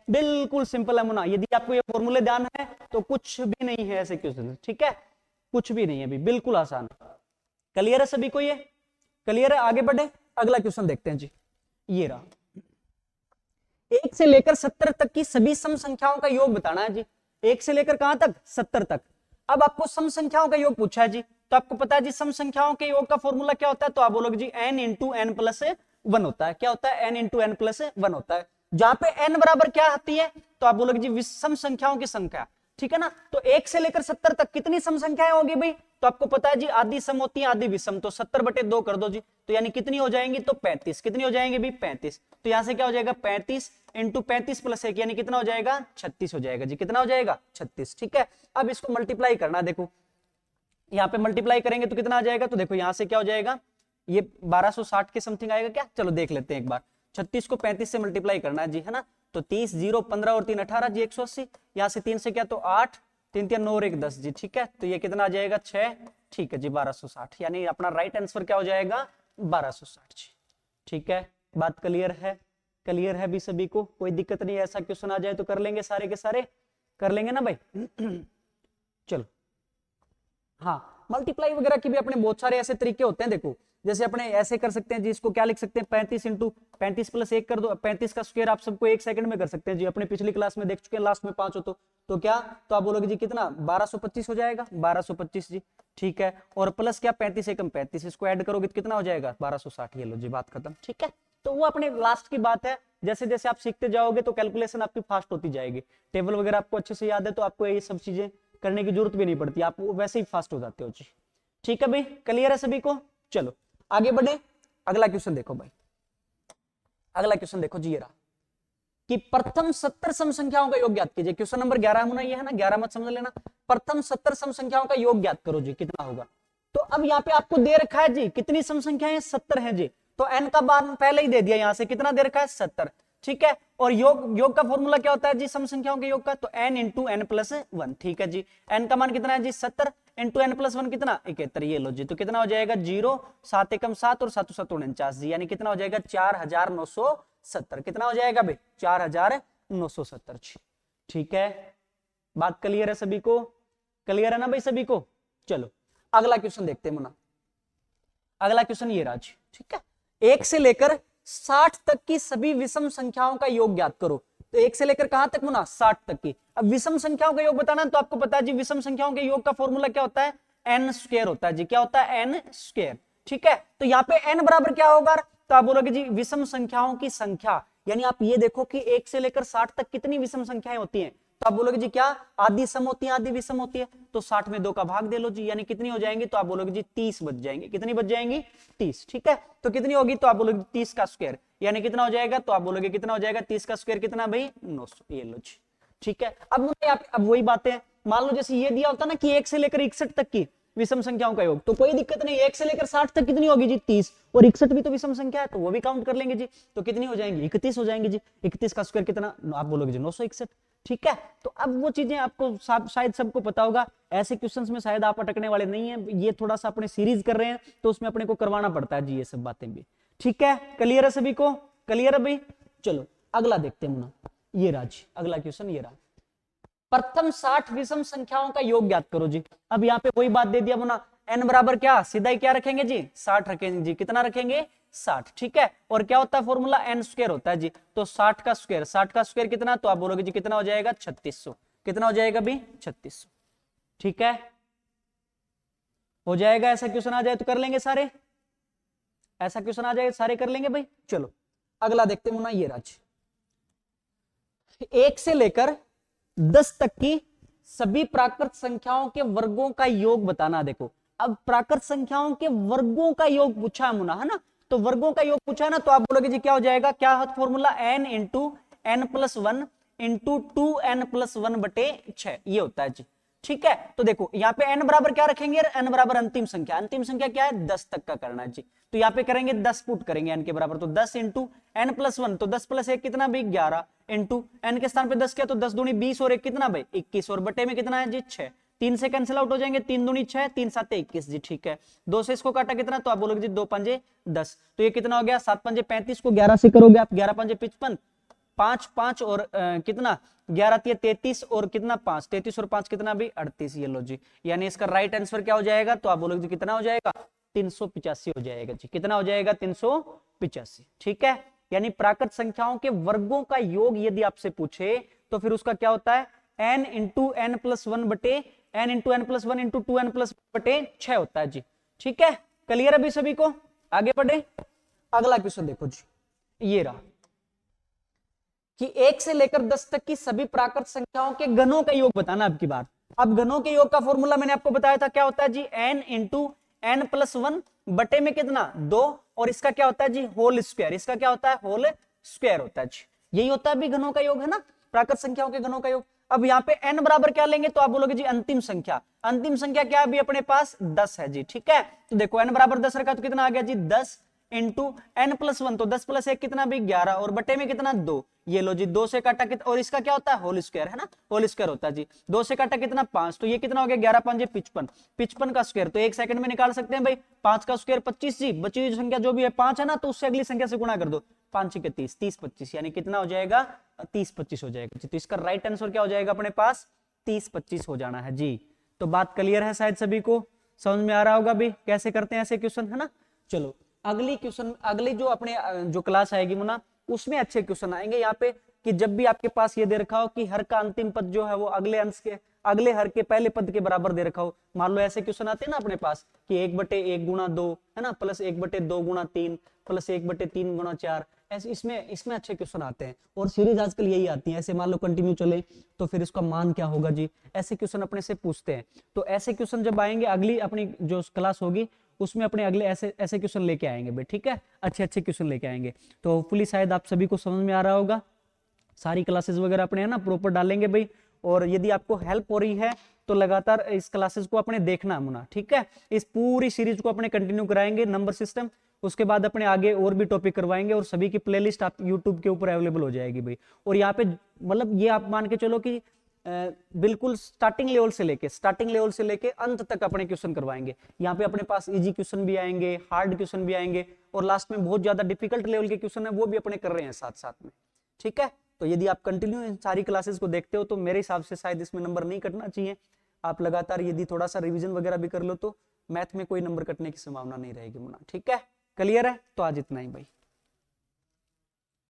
बिल्कुल सिंपल है मुना, यदि आपको ये फॉर्मूले ध्यान है तो कुछ भी नहीं है ऐसे क्वेश्चन, ठीक है, कुछ भी नहीं है अभी, बिल्कुल आसान। क्लियर है सभी को, ये क्लियर है, आगे बढ़े, अगला क्वेश्चन देखते हैं जी, ये रहा, 1 से लेकर 70 तक की सभी सम संख्याओं का योग बताना है जी, 1 से लेकर कहां तक 70 तक। अब आपको सम संख्याओं का योग पूछा है जी, तो आपको पता है जी सम संख्याओं के योग का फॉर्मूला क्या होता है, तो आप बोलोगे जी n इंटू एन प्लस 1 होता है, क्या होता है n इंटू एन प्लस 1 होता है, जहां पे n बराबर क्या आती है, तो आप बोलोगे जी विषम संख्याओं की संख्या, ठीक है ना। तो 1 से लेकर 70 तक कितनी सम संख्याएं होगी भाई, तो आपको पता है जी आधी सम होती है आधी विषम, तो 70 बटे 2 कर दो जी, तो यानी कितनी हो जाएंगी, तो 35, कितनी हो जाएंगी भाई 35, तो यहां से क्या हो जाएगा 35 इंटू 35 प्लस 1 यानी कितना हो जाएगा 36 हो जाएगा जी, कितना हो जाएगा 36, ठीक है। अब इसको मल्टीप्लाई करना, देखो यहाँ पे मल्टीप्लाई करेंगे तो कितना आ जाएगा, तो देखो यहाँ से क्या हो जाएगा, ये 1260 के समथिंग आएगा क्या, चलो देख लेते हैं एक बार, 36 को 35 से मल्टीप्लाई करना है जी, है ना, तो 30 0 15 और 3 18 जी 180, यहाँ से 3 से क्या तो 8 3 3 9 और 1 10 जी, ठीक है, तो ये कितना आ जाएगा 6, ठीक है जी 1260, यानी अपना राइट आंसर क्या हो जाएगा 1260 जी, ठीक है। बात क्लियर है, क्लियर है भी सभी को, कोई दिक्कत नहीं, ऐसा क्वेश्चन आ जाए तो कर लेंगे, सारे के सारे कर लेंगे ना भाई। चलो, हाँ मल्टीप्लाई वगैरह के भी अपने बहुत सारे ऐसे तरीके होते हैं, देखो जैसे अपने ऐसे कर सकते हैं जी, इसको क्या लिख सकते हैं 35 इंटू 35 प्लस 1 कर दो, 35 का स्क्वायर आप सबको 1 सेकंड में कर सकते हैं जी, अपने पिछली क्लास में देख चुके हैं, लास्ट में 5 हो तो क्या, तो आप बोलोगे जी कितना 1225 हो जाएगा, 1225 जी, ठीक है, और प्लस क्या 35 एकम 35, इसको ऐड करोगे तो कितना हो जाएगा 1260, ये लो जी बात खत्म, ठीक है। तो वो अपने लास्ट की बात है, जैसे जैसे आप सीखते जाओगे तो कैलकुलेशन आपकी फास्ट होती जाएगी, टेबल वगैरह आपको अच्छे से याद है तो आपको ये सब चीजें करने की जरूरत भी नहीं पड़ती, आप वैसे ही फास्ट हो जाते हो जी, ठीक है भाई, क्लियर है सभी को। चलो आगे बढ़े, अगला क्वेश्चन देखो भाई, अगला क्वेश्चन देखो जी, ये रहा कि प्रथम 70 सम संख्याओं का योग ज्ञात कीजिए, क्वेश्चन नंबर 11 होना ये है ना, 11 मत समझ लेना, प्रथम 70 सम संख्याओं का योग ज्ञात करो जी, कितना होगा। तो अब यहाँ पे आपको दे रखा है जी कितनी सम संख्याएं 70 है जी, तो n का मान पहले ही दे दिया, यहां से कितना दे रखा है 70, ठीक है, और योग का फॉर्मूला क्या होता है जी सम संख्याओं के योग का, तो n इंटू एन प्लस 1, ठीक है जी, n का मान कितना है जी 70 इंटू एन प्लस 1 कितना 71, ये लो जी, तो कितना हो जाएगा 0 7 एकम 7 और 7 7 49 जी, यानी कितना हो जाएगा 4970, कितना हो जाएगा भाई 4970 जी, ठीक है। बात क्लियर है सभी को, क्लियर है ना भाई सभी को। चलो अगला क्वेश्चन देखते हैं मुना, अगला क्वेश्चन ये राज, ठीक है, 1 से लेकर 60 तक की सभी विषम संख्याओं का योग ज्ञात करो। तो 1 से लेकर कहां तक मुना, 60 तक की। अब विषम संख्याओं का योग बताना, तो आपको पता है जी विषम संख्याओं के योग का फॉर्मूला क्या होता है, n स्क्वायर होता है जी। क्या होता है, n स्क्वायर। ठीक है, तो यहाँ पे n बराबर क्या होगा, तो आप बोलोगे जी विषम संख्याओं की संख्या, यानी आप ये देखो कि 1 से लेकर 60 तक कितनी विषम संख्याएं होती हैं, तो आप बोलोगे जी क्या, आधी सम होती है आधी विषम होती है, तो 60 में 2 का भाग दे लो जी, यानी कितनी हो जाएंगी, तो आप बोलोगे जी 30 बच जाएंगे। कितनी बच जाएंगी, 30। ठीक है, तो कितनी होगी, तो आप बोलोगे 30 का स्क्वायर, यानी कितना हो जाएगा, तो आप बोलोगे कितना हो जाएगा, 30 का स्क्वायर कितना भाई, 900। ये लो जी। ठीक है, अब वही बातें, मान लो जैसे ये दिया होता ना कि 1 से लेकर 61 तक की विषम संख्याओं का योग, तो कोई दिक्कत नहीं, 1 से लेकर 60 तक कितनी होगी जी, 30, और 61 भी तो विषम संख्या है, तो वो भी काउंट कर लेंगे जी, तो कितनी हो जाएंगी, 31 हो जाएंगी जी। 31 का स्क्वायर कितना, आप बोलोगे जी 961। ठीक है, तो अब वो चीजें आपको शायद सबको पता होगा, ऐसे क्वेश्चंस में शायद आप अटकने वाले नहीं है, ये थोड़ा सा अपने सीरीज कर रहे हैं तो उसमें अपने को करवाना पड़ता है जी ये सब बातें भी। ठीक है, क्लियर है सभी को, क्लियर है भाई। चलो अगला देखते हैं मुना, ये राज अगला क्वेश्चन ये रहा, प्रथम 60 विषम संख्याओं का योग ज्ञात करो जी। अब यहाँ पे वही बात दे दिया मुना, n बराबर क्या, सीधा ही क्या रखेंगे जी, 60 रखेंगे जी। कितना रखेंगे, 60। ठीक है, और क्या होता है फॉर्मूला, n स्क्वायर होता है जी, तो 60 का स्क्वायर, 60 का स्क्वायर कितना, तो आप बोलोगे जी कितना हो जाएगा, 3600। कितना हो जाएगा भी, 3600। ठीक है, हो जाएगा। ऐसा क्वेश्चन आ जाए तो कर लेंगे सारे, ऐसा क्वेश्चन आ जाए सारे कर लेंगे भाई। चलो अगला देखते हैं मुना, ये राज 1 से लेकर 10 तक की सभी प्राकृत संख्याओं के वर्गों का योग बताना। देखो अब प्राकृत संख्याओं के वर्गों का योग पूछा मुना, है ना, तो वर्गों का योग पूछा ना, तो आप बोलोगे जी क्या हो जाएगा, क्या formula, n into n plus 1 into 2n plus 1 बटे 6, ये होता है जी। ठीक है, तो देखो यहाँ पे n बराबर क्या रखेंगे, n बराबर अंतिम संख्या, अंतिम संख्या क्या है, 10 तक का करना है जी, तो यहाँ पे करेंगे 10 पुट करेंगे n के बराबर, तो 10 इंटू n प्लस 1, तो 10 प्लस 1 कितना भाई 11, इंटू n के स्थान पे 10 किया तो 10 दूनी 20 और 1 कितना भाई 21, और बटे में कितना है जी 6, 3 से कैंसिल आउट हो जाएंगे, 3 दूनी 6, 3 7 21 जी। ठीक है, 2 से इसको काटा कितना, तो आप बोलोगे जी 2 पंजे 10, तो ये कितना हो गया, 7 पंजे 35 को 11 से करोगे आप, 11 पंजे 55, 5 5 और कितना 11 33 और कितना 5, 33 और 5 कितना भी 38। ये लो जी, यानी इसका राइट आंसर क्या हो जाएगा, तो आप बोलोगे जी कितना हो जाएगा, 385 हो जाएगा जी। कितना हो जाएगा, 385। ठीक है, यानी प्राकृत संख्याओं के वर्गों का योग यदि आपसे पूछे तो फिर उसका क्या होता है, n इंटू एन प्लस 1 बटे n into n plus 1 into 2n plus बटे 6 होता है जी। ठीक है, क्लियर अभी सभी को, आगे बढ़े। अगला क्वेश्चन देखो जी, ये रहा कि 1 से लेकर 10 तक की सभी प्राकृत संख्याओं के घनों का योग बताना। अब की बार, अब घनों के योग का फॉर्मूला मैंने आपको बताया था, क्या होता है जी, n इंटू एन प्लस 1 बटे में कितना 2, और इसका क्या होता है जी होल स्क्वायर, इसका क्या होता है होल स्क्वायर होता है जी। यही होता है भी घनों का योग, है ना, प्राकृत संख्याओं के घनों का योग। अब यहाँ पे n बराबर क्या लेंगे, तो आप बोलोगे जी अंतिम संख्या, अंतिम संख्या क्या है अभी अपने पास 10 है जी। ठीक है, तो देखो n बराबर 10 रखा तो कितना आ गया जी 10 इंटू एन प्लस 1, तो 10 प्लस 1 कितना भी 11, और बटे में कितना 2, ये लो जी 2 से काटा कितना, और इसका क्या होता है होल स्क्वायर, है ना, होल स्क्वायर होता है जी। 2 से काटा कितना 5, तो ये कितना हो गया 11 5 55, 55 का स्क्वायर तो 1 सेकंड में निकाल सकते हैं भाई, 5 का स्क्वायर 25 जी, बची हुई संख्या जो भी है 5 है ना, तो उससे अगली संख्या से गुणा कर दो, 5 के 30, 30 25, यानी कितना हो जाएगा 30 25 हो जाएगा जी। तो इसका राइट आंसर क्या हो जाएगा अपने पास, 30 25 हो जाना है जी। तो बात क्लियर है शायद सभी को, समझ में आ रहा होगा भी कैसे करते हैं ऐसे क्वेश्चन, है ना। चलो अगली क्वेश्चन, अगली जो अपने जो क्लास आएगी मुना, उसमें अच्छे क्वेश्चन आएंगे यहाँ पे, कि जब भी आपके पास ये दे रखा हो कि हर का अंतिम पद जो है वो अगले अंश के, अगले हर के पहले पद के बराबर दे रखा हो। मान लो ऐसे क्वेश्चन आते हैं ना अपने पास कि 1/1 गुणा 2, है ना, प्लस 1/2 गुणा 3, प्लस 1/3 गुणा 4, ऐसे इसमें अच्छे क्वेश्चन आते हैं, और सीरीज आजकल यही आती है। ऐसे मान लो कंटिन्यू चले तो फिर इसका मान क्या होगा जी, ऐसे क्वेश्चन अपने से पूछते हैं। तो ऐसे क्वेश्चन जब आएंगे अगली अपनी जो क्लास होगी उसमें अपने अगले ऐसे ऐसे क्वेश्चन लेके आएंगे भाई। ठीक है, अच्छे अच्छे क्वेश्चन लेके आएंगे। तो होपफुली शायद आप सभी को समझ में आ रहा होगा, सारी क्लासेस वगैरह अपने है ना प्रॉपर डालेंगे भाई। और यदि आपको हेल्प हो रही है तो लगातार इस क्लासेस को अपने देखना मुना। ठीक है, इस पूरी सीरीज को अपने कंटिन्यू कराएंगे नंबर सिस्टम, उसके बाद अपने आगे और भी टॉपिक करवाएंगे, और सभी की प्लेलिस्ट आप यूट्यूब के ऊपर अवेलेबल हो जाएगी भाई। और यहाँ पे मतलब ये आप मान के चलो कि बिल्कुल स्टार्टिंग लेवल से लेके अंत तक अपने क्वेश्चन करवाएंगे। यहाँ पे अपने पास इजी क्वेश्चन भी आएंगे, हार्ड क्वेश्चन भी आएंगे, और लास्ट में बहुत ज्यादा डिफिकल्ट लेवल के क्वेश्चन है वो भी अपने कर रहे हैं साथ साथ में। ठीक है, तो यदि आप कंटिन्यू इन सारी क्लासेस को देखते हो तो मेरे हिसाब से शायद इसमें नंबर नहीं कटना चाहिए। आप लगातार यदि थोड़ा सा रिविजन वगैरह भी कर लो तो मैथ में कोई नंबर कटने की संभावना नहीं रहेगी मुना। ठीक है, क्लियर है, तो आज इतना ही भाई।